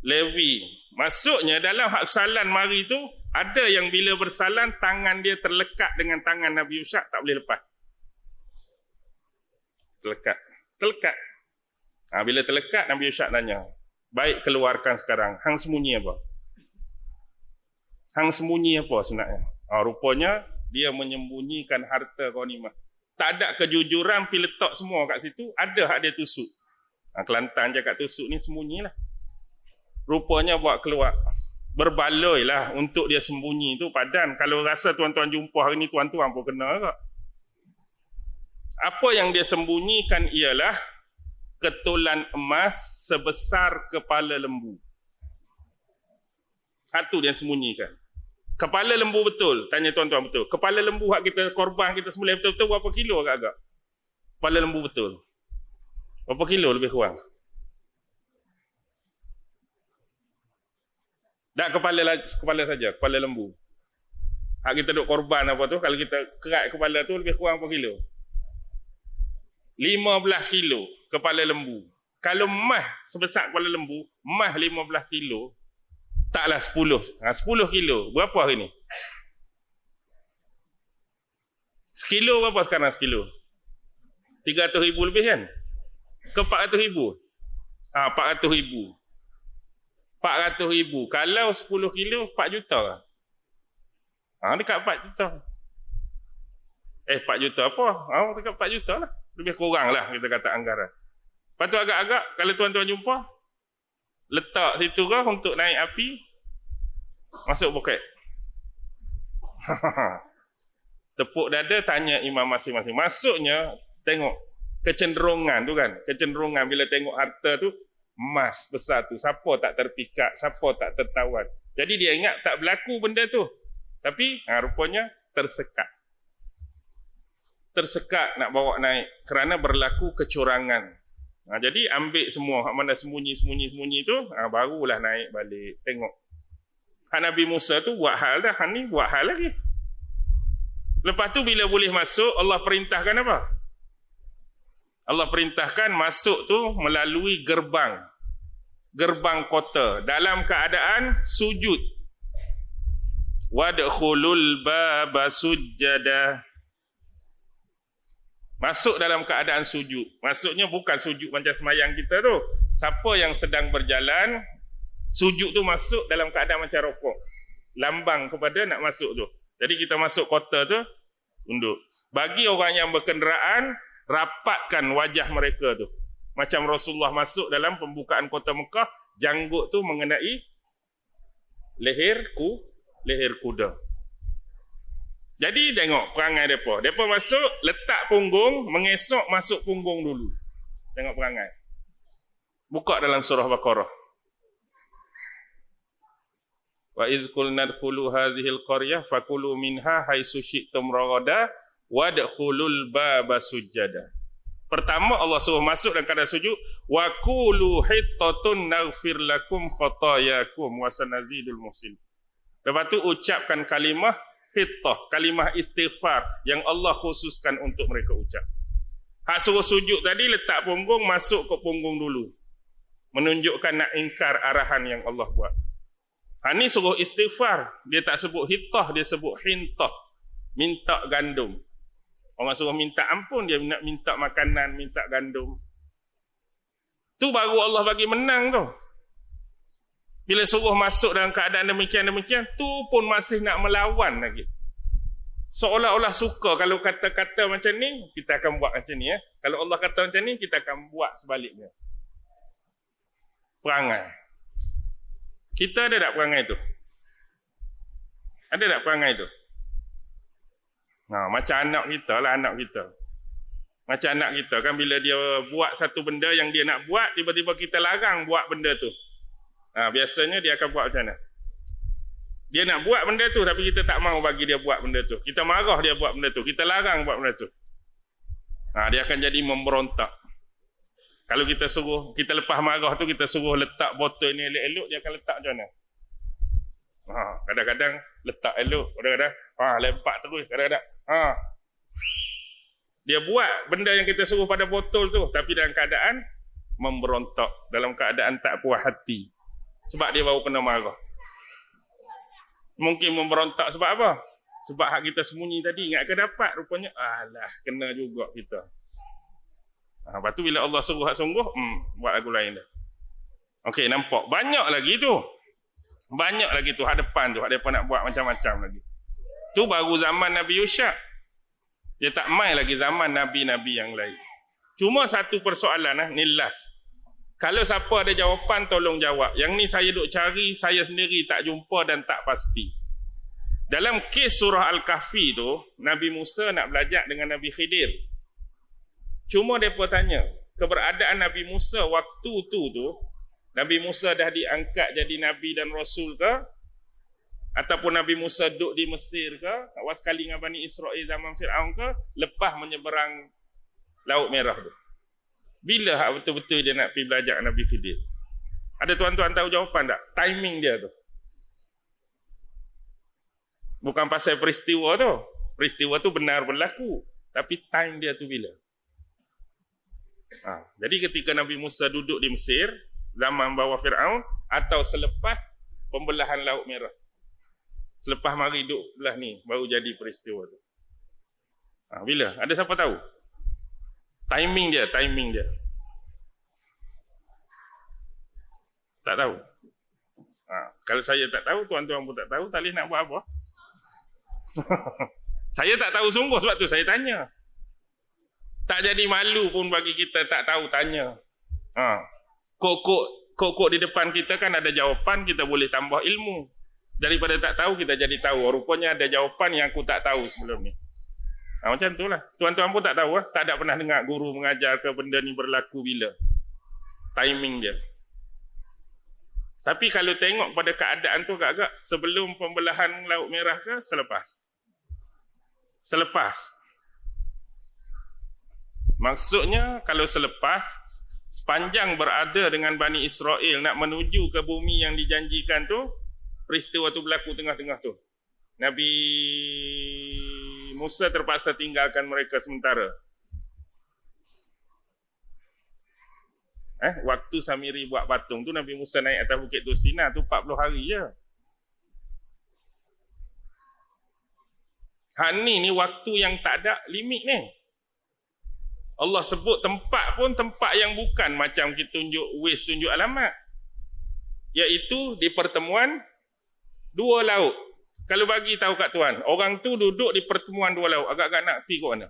Levi, maksudnya dalam hak salam mari tu ada yang bila bersalam tangan dia terlekat dengan tangan Nabi Yushak, tak boleh lepas. Terlekat. Bila terlekat Nabi Yushak tanya, baik keluarkan sekarang, hang sembunyi apa? Hang sembunyi apa sebenarnya? Rupanya dia menyembunyikan harta ghanimah. Tak ada kejujuran, pergi letak semua kat situ, ada hak dia tusuk. Kelantan cakap tusuk ni sembunyilah. Rupanya buat keluar. Berbaloi lah untuk dia sembunyi tu padan. Kalau rasa tuan-tuan jumpa hari ni, tuan-tuan pun kena tak? Apa yang dia sembunyikan ialah ketulan emas sebesar kepala lembu. Satu dia sembunyikan. Kepala lembu betul, tanya tuan-tuan betul. Kepala lembu hak kita korban, kita sembelih betul-betul berapa kilo agak-agak? Kepala lembu betul. Berapa kilo lebih kurang? Tak kepala saja, kepala lembu. Hak kita duk korban apa tu, kalau kita kerat kepala tu lebih kurang berapa kilo? 15 kilo kepala lembu. Kalau emas sebesar kepala lembu, emas 15 kilo, taklah 10. 10 kilo. Berapa hari ni? Sekilo berapa sekarang sekilo? 300,000 lebih kan? Ke 400,000? 400,000. 400,000. Kalau 10 kilo, 4 juta lah. Dekat 4 juta. 4 juta apa? Dekat 4 juta lah. Lebih kurang lah kita kata anggaran. Lepas tu agak-agak, kalau tuan-tuan jumpa, letak situ ke untuk naik api, masuk poket. Tepuk dada, tanya imam masing-masing. Maksudnya, tengok kecenderungan tu kan. Kecenderungan bila tengok harta tu, emas besar tu. Siapa tak terpikat, siapa tak tertawan. Jadi dia ingat tak berlaku benda tu. Tapi rupanya tersekat. Tersekat nak bawa naik kerana berlaku kecurangan. Jadi ambil semua hak mana sembunyi tu, barulah naik balik. Tengok. Hak Nabi Musa tu buat hal dah, hak ni buat hal lagi. Lepas tu bila boleh masuk, Allah perintahkan apa? Allah perintahkan masuk tu melalui gerbang. Gerbang kota dalam keadaan sujud. Wadkhulul baba sujjada. Masuk dalam keadaan sujud. Maksudnya bukan sujud macam semayang kita tu. Siapa yang sedang berjalan, sujud tu masuk dalam keadaan macam rokok. Lambang kepada nak masuk tu. Jadi kita masuk kota tu, tunduk. Bagi orang yang berkenderaan, rapatkan wajah mereka tu. Macam Rasulullah masuk dalam pembukaan kota Mekah, janggut tu mengenai leher kuda. Jadi tengok perangai mereka. Mereka masuk, letak punggung, mengesok masuk punggung dulu. Tengok perangai. Buka dalam surah Baqarah. Wa idh qulna dkhulu hadhil qaryah fakulu minha haitsu syi'tum ragada wadkhulul baba sujjada. Pertama Allah suruh masuk dalam keadaan sujud, wa qulu hittatun naghfir lakum khatayakum wa sanazidul muhsin. Lepas tu ucapkan kalimah hittah, kalimah istighfar yang Allah khususkan untuk mereka ucap. Hak suruh sujud tadi letak punggung, masuk ke punggung dulu. Menunjukkan nak ingkar arahan yang Allah buat. Ni suruh istighfar. Dia tak sebut hittah, dia sebut hintah. minta gandum. Orang suruh minta ampun, dia nak minta makanan, minta gandum. Tu baru Allah bagi menang tu. Bila suruh masuk dalam keadaan demikian-demikian, tu pun masih nak melawan lagi. Seolah-olah suka kalau kata-kata macam ni, kita akan buat macam ni. Kalau Allah kata macam ni, kita akan buat sebaliknya. Perangai. Kita ada tak perangai tu? Ada tak perangai tu? Macam anak kita lah, anak kita. Macam anak kita kan, bila dia buat satu benda yang dia nak buat, tiba-tiba kita larang buat benda tu. Biasanya dia akan buat macam mana? Dia nak buat benda tu, tapi kita tak mahu bagi dia buat benda tu. Kita marah dia buat benda tu, kita larang buat benda tu. Dia akan jadi memberontak. Kalau kita suruh, kita lepas marah tu, kita suruh letak botol ni elok-elok, dia akan letak macam mana? Kadang-kadang letak elok, kadang-kadang lempak terus, kadang-kadang dia buat benda yang kita suruh pada botol tu, tapi dalam keadaan memberontak, dalam keadaan tak puas hati, sebab dia baru kena marah. Mungkin memberontak sebab apa? Sebab hak kita sembunyi tadi, ingat ke dapat, rupanya alah, kena juga kita. Lepas tu bila Allah suruh hak sungguh, buat lagu lain dah. Okey, nampak banyak lagi tu. Banyak lagi tu hak depan tu, hak depan nak buat macam-macam lagi. Tu baru zaman Nabi Yusha. Dia tak mai lagi zaman nabi-nabi yang lain. Cuma satu persoalan ni last. Kalau siapa ada jawapan, tolong jawab. Yang ni saya duk cari, saya sendiri tak jumpa dan tak pasti. Dalam kes surah Al-Kahfi tu, Nabi Musa nak belajar dengan Nabi Khidir. Cuma mereka tanya, keberadaan Nabi Musa waktu tu, Nabi Musa dah diangkat jadi Nabi dan Rasul ke? Ataupun Nabi Musa duduk di Mesir ke? Awal sekali dengan Bani Israel zaman Fir'aun ke? Lepas menyeberang Laut Merah tu. Bila betul-betul dia nak pergi belajar Nabi Khidir? Ada tuan-tuan tahu jawapan tak? Timing dia tu. Bukan pasal peristiwa tu. Peristiwa tu benar berlaku. Tapi time dia tu bila? Jadi ketika Nabi Musa duduk di Mesir, zaman bawah Fir'aun, atau selepas pembelahan Laut Merah. Selepas mari duduk belah ni, baru jadi peristiwa tu. Bila? Ada siapa tahu? Timing dia. Tak tahu. Kalau saya tak tahu, tuan-tuan pun tak tahu, tak boleh nak buat apa. Saya tak tahu sungguh, sebab tu saya tanya. Tak jadi malu pun bagi kita tak tahu tanya. Kok di depan kita kan ada jawapan, kita boleh tambah ilmu. Daripada tak tahu, kita jadi tahu. Rupanya ada jawapan yang aku tak tahu sebelum ni. Macam tu lah. Tuan-tuan pun tak tahu. Tak ada pernah dengar guru mengajar ke benda ni berlaku bila. Timing dia. Tapi kalau tengok pada keadaan tu agak-agak sebelum pembelahan Laut Merah ke selepas? Selepas. Maksudnya kalau selepas, sepanjang berada dengan Bani Israel nak menuju ke bumi yang dijanjikan tu, peristiwa tu berlaku tengah-tengah tu. Nabi Musa terpaksa tinggalkan mereka sementara. Waktu Samiri buat patung tu, Nabi Musa naik atas Bukit Tursina tu 40 hari je. Ni waktu yang tak ada limit ni. Allah sebut tempat pun tempat yang bukan macam kita tunjuk Waze, tunjuk alamat. Iaitu di pertemuan dua laut. Kalau bagi tahu kat tuan, orang tu duduk di pertemuan dua laut, agak-agak nak pergi ke mana?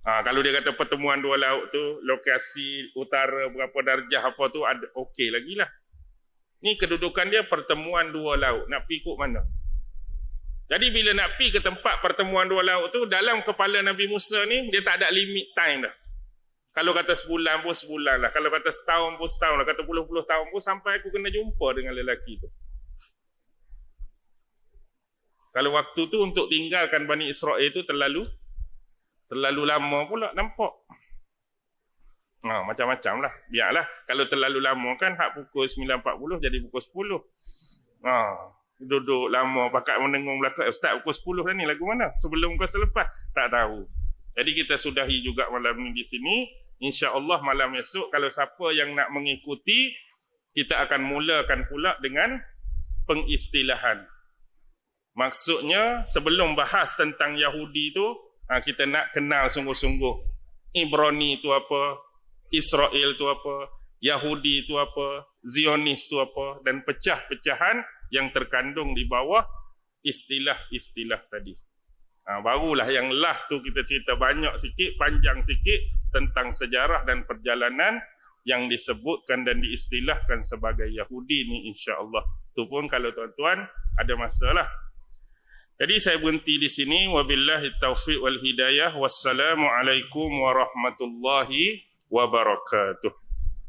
Kalau dia kata pertemuan dua laut tu, lokasi utara berapa darjah apa tu, ada okey lagi lah. Ni kedudukan dia pertemuan dua laut, nak pergi ke mana? Jadi bila nak pergi ke tempat pertemuan dua laut tu, dalam kepala Nabi Musa ni, dia tak ada limit time dah. Kalau kata sebulan pun sebulan lah. Kalau kata setahun pun setahun lah. Kata puluh-puluh tahun pun sampai aku kena jumpa dengan lelaki tu. Kalau waktu tu untuk tinggalkan Bani Israel tu terlalu lama pula nampak. Macam-macam lah. Biarlah. Kalau terlalu lama kan hak pukul 9.40 jadi pukul 10. Duduk lama pakat mendengung belakang. Start pukul 10 dah ni, lagu mana? Sebelum ke selepas? Tak tahu. Jadi kita sudahi juga malam ni di sini. InsyaAllah malam esok kalau siapa yang nak mengikuti, kita akan mulakan pula dengan pengistilahan. Maksudnya sebelum bahas tentang Yahudi tu, kita nak kenal sungguh-sungguh Ibrani tu apa, Israel tu apa, Yahudi tu apa, Zionis tu apa, dan pecah-pecahan yang terkandung di bawah istilah-istilah tadi. Barulah yang last tu kita cerita banyak sikit, panjang sikit tentang sejarah dan perjalanan yang disebutkan dan diistilahkan sebagai Yahudi ni, insya-Allah. Tu pun kalau tuan-tuan ada masalah. Jadi saya berhenti di sini. Wabillahi taufiq wal hidayah. Wassalamualaikum warahmatullahi wabarakatuh.